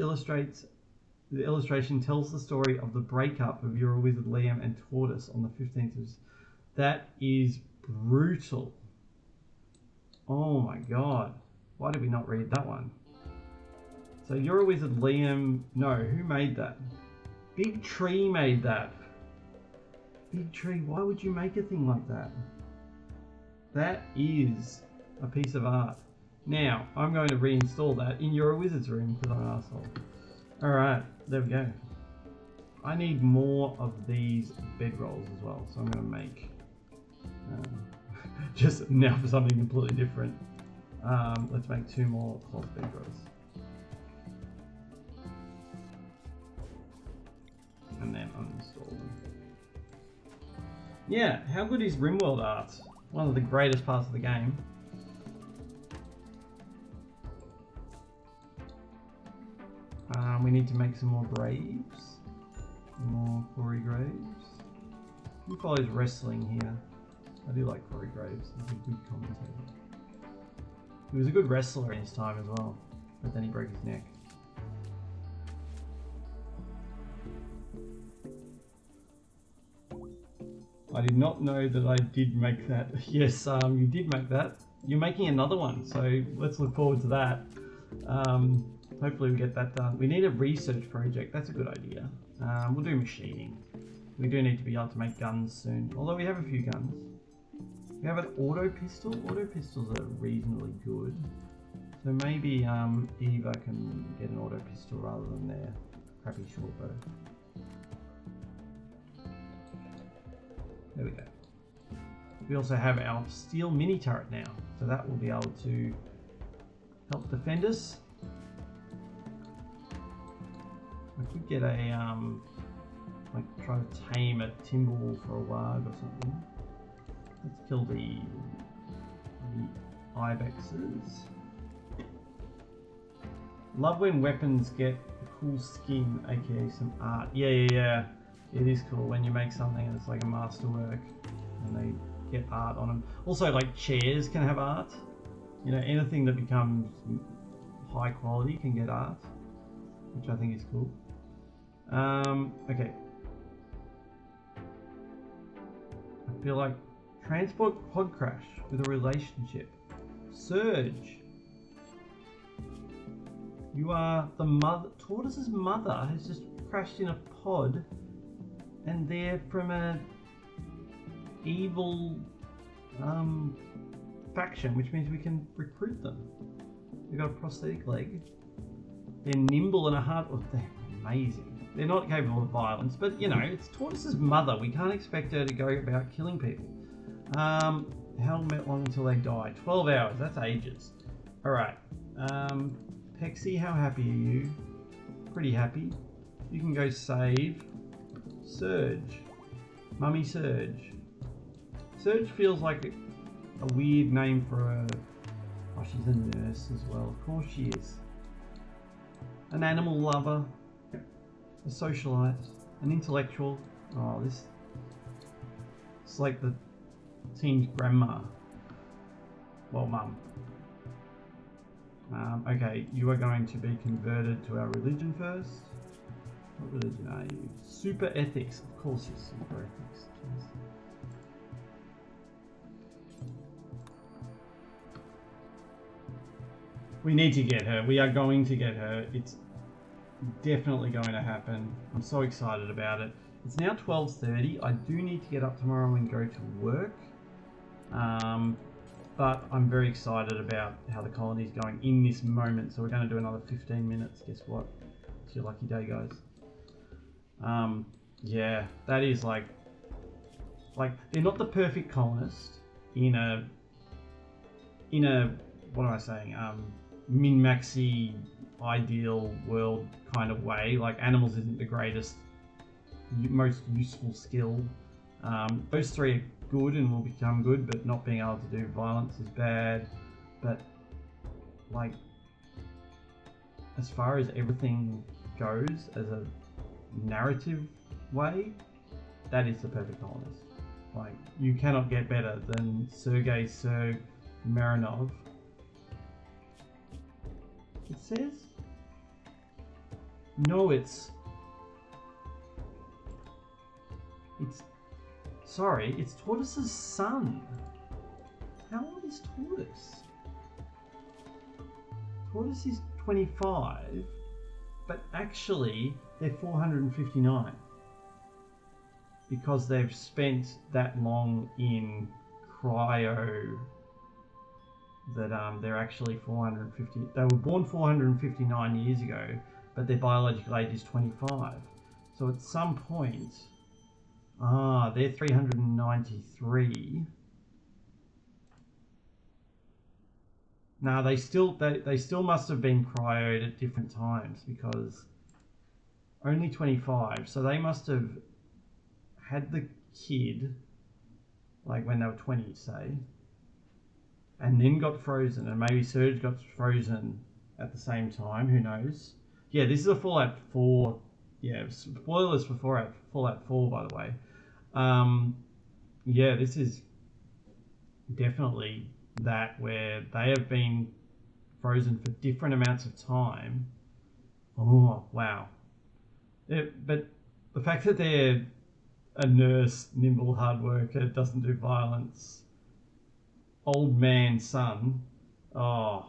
Speaker 1: illustration tells the story of the breakup of Eurowizard Liam and Tortoise on the 15th of... That is brutal. Oh my god. Why did we not read that one? So Eurowizard Liam... No, who made that? Big Tree made that. Big Tree, why would you make a thing like that? That is a piece of art. Now, I'm going to reinstall that in Eurowizard's room because I'm an asshole. Alright, there we go. I need more of these bedrolls as well, so I'm going to make... just now for something completely different. Let's make 2 more cloth bedrolls. And then uninstall them. Yeah, how good is Rimworld art? One of the greatest parts of the game. We need to make some more graves. More Corey Graves. Who follows wrestling here? I do like Corey Graves. He's a good commentator. He was a good wrestler in his time as well, but then he broke his neck. I did not know that I did make that. Yes, you did make that. You're making another one, so let's look forward to that. Hopefully we get that done. We need a research project. That's a good idea. We'll do machining. We do need to be able to make guns soon, although we have a few guns. We have an auto pistol. Auto pistols are reasonably good. So maybe Eva can get an auto pistol rather than their crappy short bow. There we go. We also have our steel mini turret now, so that will be able to help defend us. I could get a like try to tame a Timberwolf or a Warg or something. Let's kill the Ibexes. Love when weapons get a cool skin, aka some art. Yeah. It is cool when you make something and it's like a masterwork and they get art on them. Also, like chairs can have art. You know, anything that becomes high quality can get art, which I think is cool. Okay. I feel like Transport pod crash with a relationship. Surge. You are the mother. Tortoise's mother has just crashed in a pod, and they're from a evil faction, which means we can recruit them. They've got a prosthetic leg. They're nimble and a hard. Oh, they're amazing. They're not capable of violence, but you know, it's Tortoise's mother. We can't expect her to go about killing people. How long until they die? 12 hours. That's ages. All right. Pexy, how happy are you? Pretty happy. You can go save. Surge. Mummy Surge. Surge feels like a weird name for a... Oh, she's a nurse as well. Of course she is. An animal lover. A socialite. An intellectual. Oh, this... It's like the teen's grandma. Well, mum. Okay, you are going to be converted to our religion first. What religion are you? Super ethics. Of course you're super ethics. Jeez. We need to get her. We are going to get her. It's definitely going to happen. I'm so excited about it. It's now 12:30. I do need to get up tomorrow and go to work. But I'm very excited about how the colony is going in this moment. So we're going to do another 15 minutes. Guess what? It's your lucky day, guys. Yeah, that is like they're not the perfect colonist in a what am I saying? Min-maxy ideal world kind of way. Like animals isn't the greatest, most useful skill. Those three are good and will become good, but not being able to do violence is bad. But like, as far as everything goes as a narrative way, that is the perfect colonist. Like, you cannot get better than Sergei Marinov. It says? No, it's sorry, it's Tortoise's son. How old is Tortoise? Tortoise is 25, but actually they're 459 because they've spent that long in cryo that they're actually 450. They were born 459 years ago, but their biological age is 25. So at some point, they're 393. Now they still must have been cryoed at different times because only 25. So they must have had the kid like when they were 20, say, and then got frozen, and maybe Surge got frozen at the same time. Who knows? Yeah, this is a Fallout 4. Yeah, spoilers for Fallout 4, by the way. Yeah, this is definitely that where they have been frozen for different amounts of time. Oh, wow. But the fact that they're a nurse, nimble, hard worker, doesn't do violence, old man son, oh,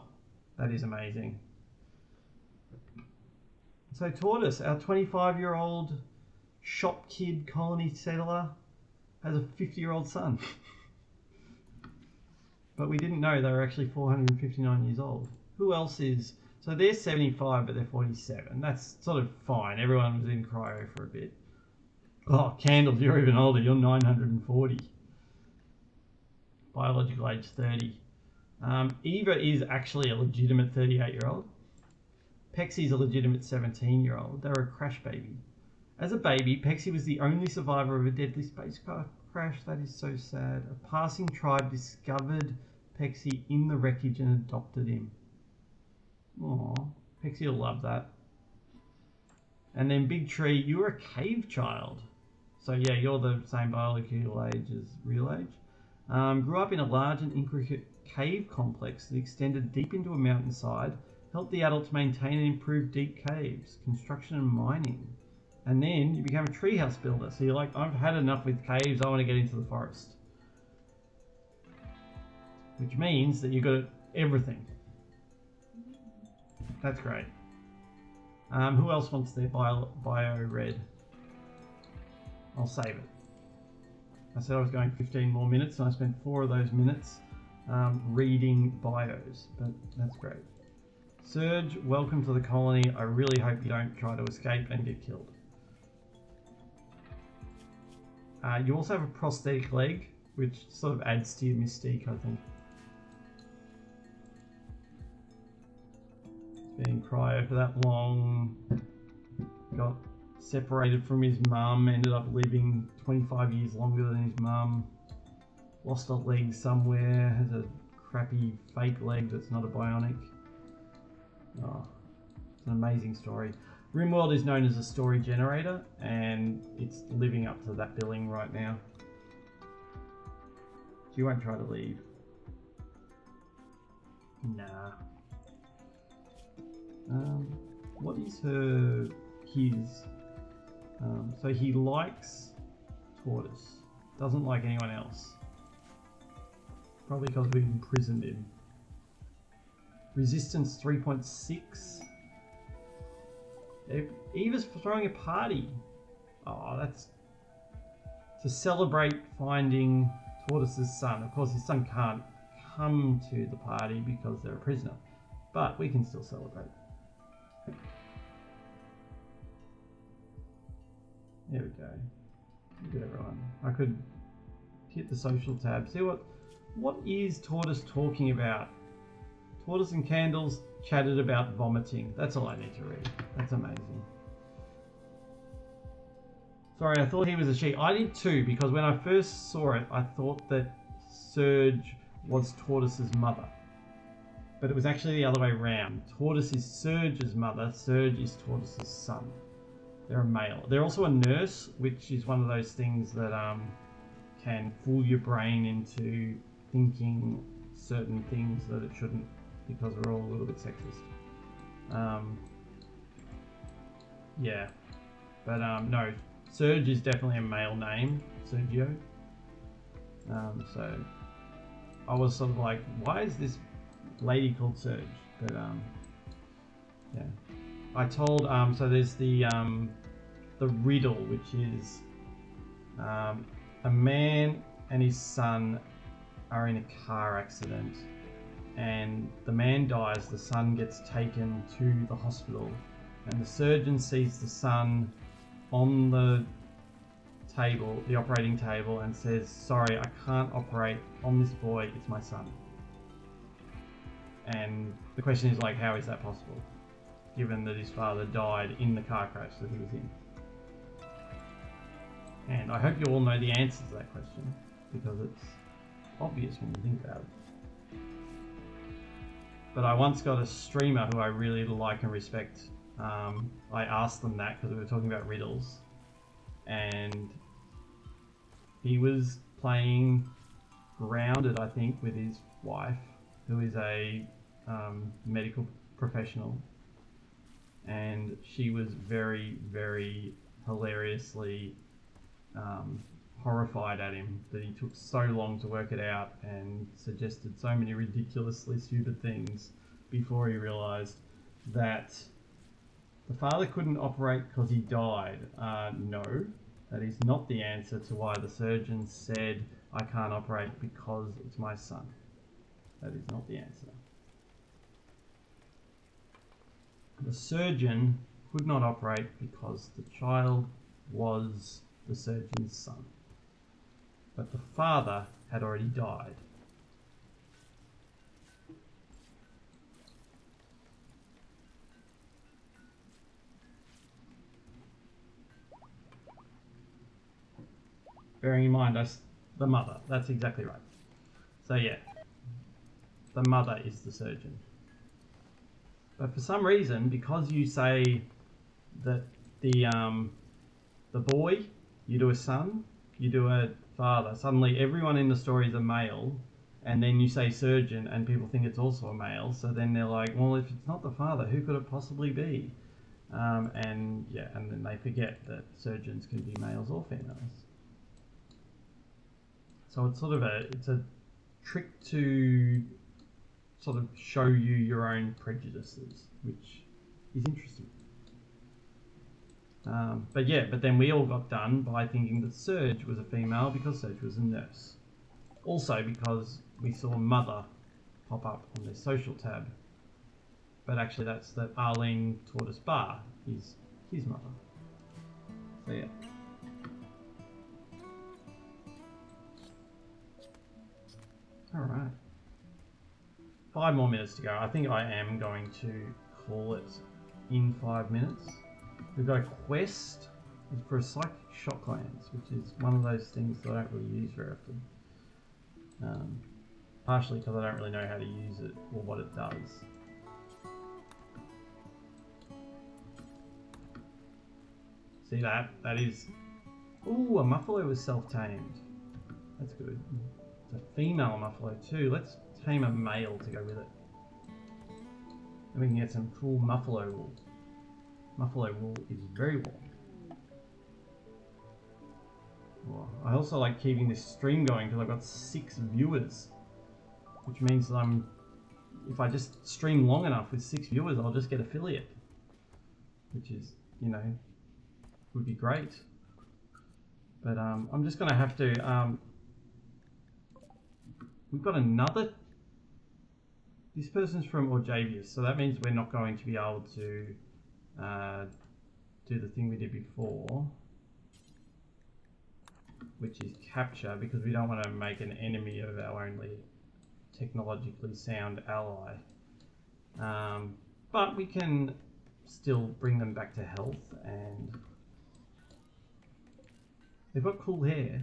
Speaker 1: that is amazing. So Tortoise, our 25-year-old shop kid colony settler, has a 50-year-old son. But we didn't know they were actually 459 years old. Who else is... So they're 75, but they're 47. That's sort of fine. Everyone was in cryo for a bit. Oh, Candles, you're even older. You're 940. Biological age 30. Eva is actually a legitimate 38-year-old. Pexy's a legitimate 17-year-old. They were a crash baby. As a baby, Pexy was the only survivor of a deadly spacecraft crash. That is so sad. A passing tribe discovered Pexy in the wreckage and adopted him. Aww, Pexy will love that. And then Big Tree, you were a cave child. So yeah, you're the same biological age as real age. Grew up in a large and intricate cave complex that extended deep into a mountainside, helped the adults maintain and improve deep caves, construction and mining. And then you became a treehouse builder. So you're like, I've had enough with caves, I want to get into the forest. which means that you got everything. That's great. Who else wants their bio read? I'll save it. I said I was going 15 more minutes, and I spent 4 of those minutes reading bios, but that's great. Serge, welcome to the colony. I really hope you don't try to escape and get killed. You also have a prosthetic leg, which sort of adds to your mystique, I think. Being cryo for that long, got separated from his mum, ended up living 25 years longer than his mum, lost a leg somewhere, has a crappy fake leg that's not a bionic. Oh, it's an amazing story. Rimworld is known as a story generator, and it's living up to that billing right now. You won't try to leave. Nah. What is his? So he likes Tortoise, doesn't like anyone else. Probably because we imprisoned him. Resistance 3.6. Eva's throwing a party. Oh, that's to celebrate finding Tortoise's son. Of course, his son can't come to the party because they're a prisoner, but we can still celebrate. There we go. Look at everyone. I could hit the social tab. See what is Tortoise talking about? Tortoise and Candles chatted about vomiting. That's all I need to read. That's amazing. Sorry, I thought he was a she. I did too, because when I first saw it, I thought that Serge was Tortoise's mother. But it was actually the other way around. Tortoise is Serge's mother. Serge is Tortoise's son. They're a male. They're also a nurse, which is one of those things that can fool your brain into thinking certain things that it shouldn't, because we're all a little bit sexist. Yeah, but no, Serge is definitely a male name, Sergio. So I was sort of like, why is this lady called Serge? But yeah, I told so there's the riddle, which is a man and his son are in a car accident, and the man dies. The son gets taken to the hospital, and the surgeon sees the son on the table, the operating table, and says, "Sorry, I can't operate on this boy. It's my son." And the question is, like, how is that possible, given that his father died in the car crash that he was in? And I hope you all know the answer to that question, because it's obvious when you think about it. But I once got a streamer who I really like and respect. I asked them that because we were talking about riddles, and he was playing Grounded, I think, with his wife, who is a medical professional, and she was very, very hilariously horrified at him that he took so long to work it out and suggested so many ridiculously stupid things before he realized that the father couldn't operate because he died. No, that is not the answer to why the surgeon said, "I can't operate because it's my son." That is not the answer. The surgeon could not operate because the child was the surgeon's son, but the father had already died. Bearing in mind, the mother, that's exactly right. So yeah, the mother is the surgeon. But for some reason, because you say that the boy, you do a son, you do a father, suddenly everyone in the story is a male, and then you say surgeon and people think it's also a male, so then they're like, well, if it's not the father, who could it possibly be? And then they forget that surgeons can be males or females. So it's sort of trick to sort of show you your own prejudices, which is interesting. But then we all got done by thinking that Serge was a female because Serge was a nurse. Also because we saw mother pop up on the social tab. But actually that's that Arlene Tortoise Bar is his mother. So yeah. Alright. 5 more minutes to go. I think I am going to call it in 5 minutes. We've got a quest for a psychic shock lens, which is one of those things that I don't really use very often. Partially because I don't really know how to use it or what it does. See that? That is... Ooh, a muffalo was self-tamed. That's good. It's a female muffalo too. Let's tame a male to go with it. And we can get some cool muffalo wool. Muffalo wool is very warm. Oh, I also like keeping this stream going because I've got 6 viewers. Which means that if I just stream long enough with 6 viewers, I'll just get affiliate. Which is, you know, would be great. But I'm just going to have to... we've got another... This person's from Orjavius, so that means we're not going to be able to do the thing we did before, which is capture, because we don't want to make an enemy of our only technologically sound ally. But we can still bring them back to health, and they've got cool hair,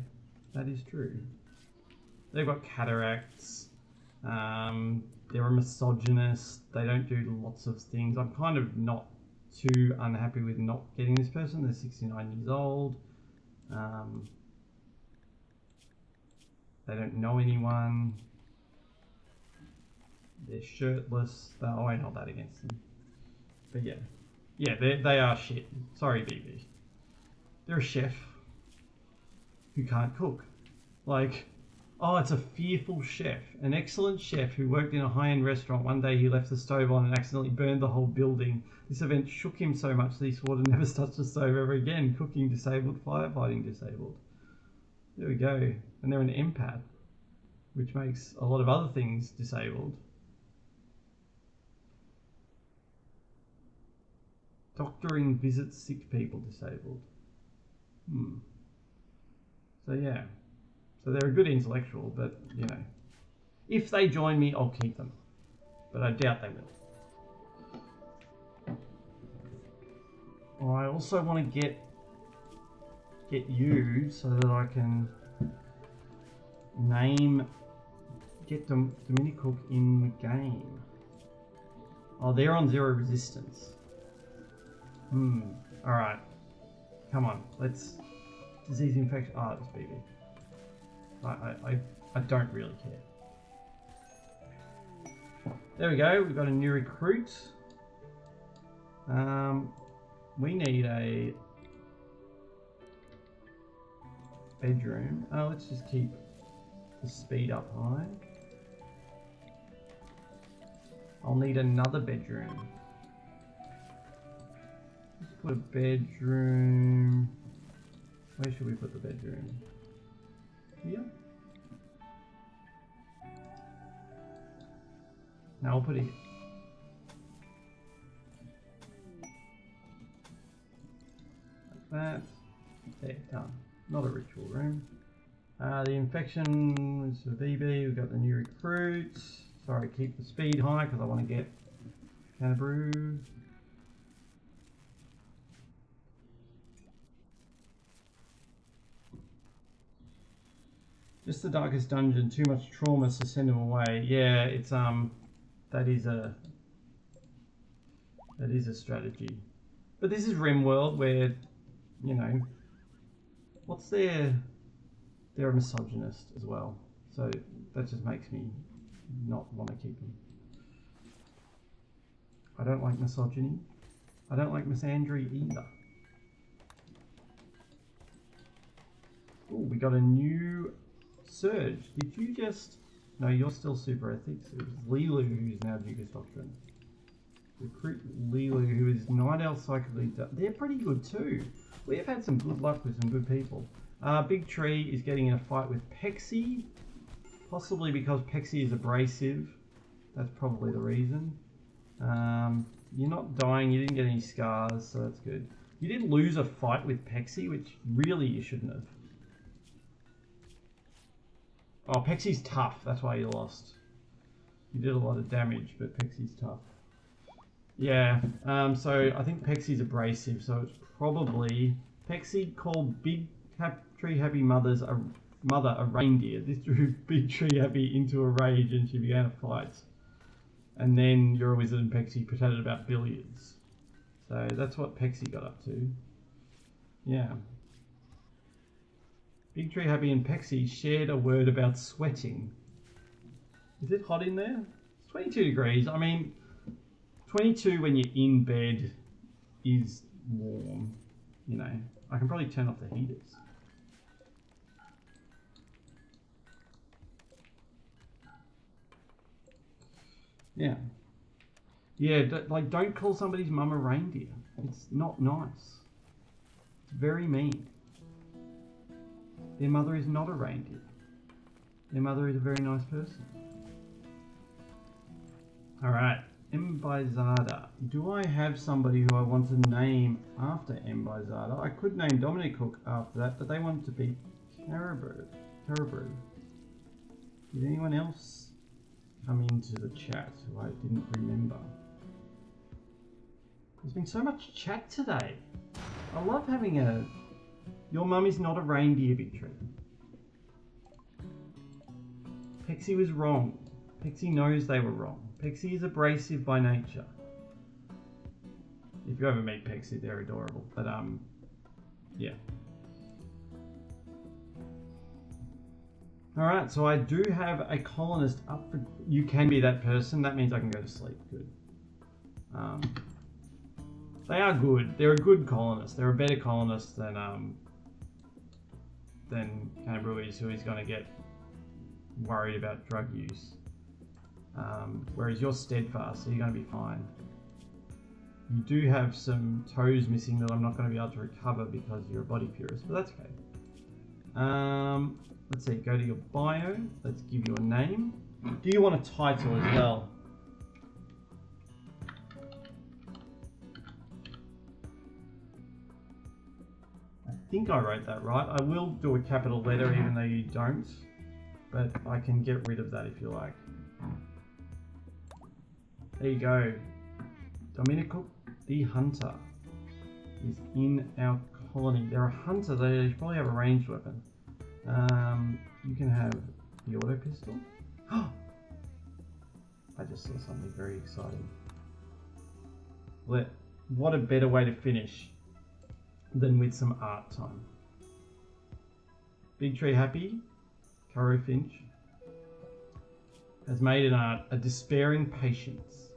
Speaker 1: that is true. They've got cataracts, they're a misogynist, they don't do lots of things. I'm kind of not too unhappy with not getting this person. They're 69 years old. They don't know anyone. They're shirtless. I won't hold that against them. But yeah. Yeah, they are shit. Sorry, BB. They're a chef who can't cook. Like... Oh, it's a fearful chef. An excellent chef who worked in a high-end restaurant. One day he left the stove on and accidentally burned the whole building. This event shook him so much that he swore to never touch the stove ever again. Cooking disabled, firefighting disabled. There we go. And they're an empath, which makes a lot of other things disabled. Doctoring visits sick people disabled. So yeah. So they're a good intellectual, but, you know, if they join me, I'll keep them. But I doubt they will. Oh, I also want to get you so that I can get Dominic Cook in the game. Oh, they're on 0 resistance. Alright. Come on, let's... Disease infection... Oh, it's BB. I don't really care. There we go, we've got a new recruit. We need a bedroom. Let's just keep the speed up high. I'll need another bedroom. Let's put a bedroom. Where should we put the bedroom? Here? Now I'll put it here. Like that. There, done. Not a ritual room. The infection is for BB. We've got the new recruits. Sorry, keep the speed high because I want to get Canterbury. Just the darkest dungeon, too much trauma, so send him away. Yeah, it's that is a strategy. But this is Rimworld where, you know, they're a misogynist as well. So that just makes me not want to keep them. I don't like misogyny. I don't like misandry either. Oh, we got a new Surge. Did you just... No, you're still super ethics. It was Lilu who's now Duke's Doctrine. Recruit Lilu, who is Night Owl Psychically. They're pretty good too. We have had some good luck with some good people. Big Tree is getting in a fight with Pexy. Possibly because Pexy is abrasive. That's probably the reason. You're not dying, you didn't get any scars, so that's good. You did lose a fight with Pexy, which really you shouldn't have. Oh, Pexy's tough, that's why you lost. You did a lot of damage, but Pexy's tough. Yeah, so I think Pexy's abrasive, so it's probably... Pexy called Big Tree Happy Mother a reindeer. This drew Big Tree Happy into a rage and she began a fight. And then You're a Wizard and Pexy pretended about billiards. So that's what Pexy got up to. Yeah. Big Tree Happy and Pexy shared a word about sweating. Is it hot in there? It's 22 degrees. I mean, 22 when you're in bed is warm. You know, I can probably turn off the heaters. Yeah. Yeah, like don't call somebody's mum a reindeer. It's not nice. It's very mean. Their mother is not a reindeer. Their mother is a very nice person. Alright, Mbizada. Do I have somebody who I want to name after Mbizada? I could name Dominic Cook after that, but they wanted to be Caribou. Did anyone else come into the chat who I didn't remember? There's been so much chat today. I love having a... Your mum is not a reindeer, Big Tree. Pexy was wrong. Pexy knows they were wrong. Pexy is abrasive by nature. If you ever meet Pexy, they're adorable. But, yeah. Alright, so I do have a colonist up for... You can be that person. That means I can go to sleep. Good. They are good. They're a good colonist. They're a better colonist than Canterbury is, who is going to get worried about drug use. Whereas you're steadfast, so you're going to be fine. You do have some toes missing that I'm not going to be able to recover because you're a body purist, but that's okay. Let's see, go to your bio. Let's give you a name. Do you want a title as well? I think I wrote that right. I will do a capital letter even though you don't, but I can get rid of that if you like. There you go. Dominico the Hunter is in our colony. They're a hunter, they probably have a ranged weapon. You can have the auto pistol. I just saw something very exciting. What a better way to finish than with some art time. Big Tree Happy, Caro Finch, has made an art, a despairing patience.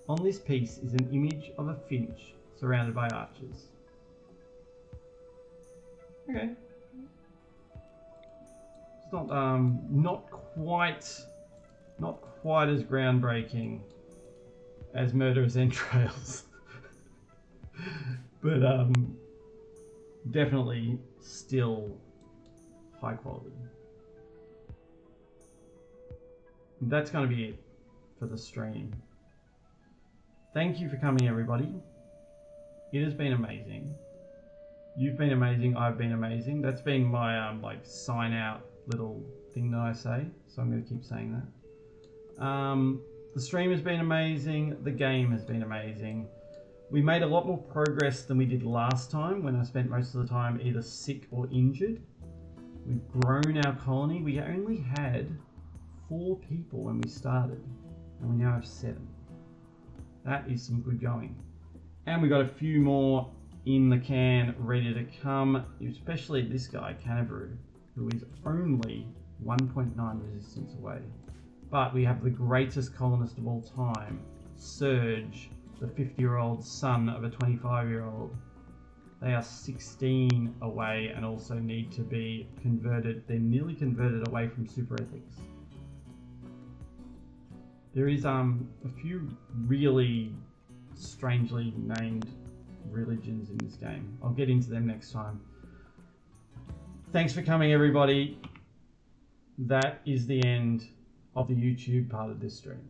Speaker 1: On this piece is an image of a finch surrounded by archers. Okay. It's not quite as groundbreaking as Murderous Entrails, but definitely still high quality. That's going to be it for the stream. Thank you for coming, everybody. It has been amazing. You've been amazing. I've been amazing. That's been my like sign out little thing that I say, so I'm going to keep saying that. The stream has been amazing. The game has been amazing. We made a lot more progress than we did last time when I spent most of the time either sick or injured. We've grown our colony. We only had 4 people when we started, and we now have 7. That is some good going. And we got a few more in the can ready to come, especially this guy, Canterbury, who is only 1.9 resistance away. But we have the greatest colonist of all time, Surge, the 50-year-old son of a 25-year-old. They are 16 away and also need to be converted. They're nearly converted away from super ethics. There is a few really strangely named religions in this game. I'll get into them next time. Thanks for coming, everybody. That is the end of the YouTube part of this stream.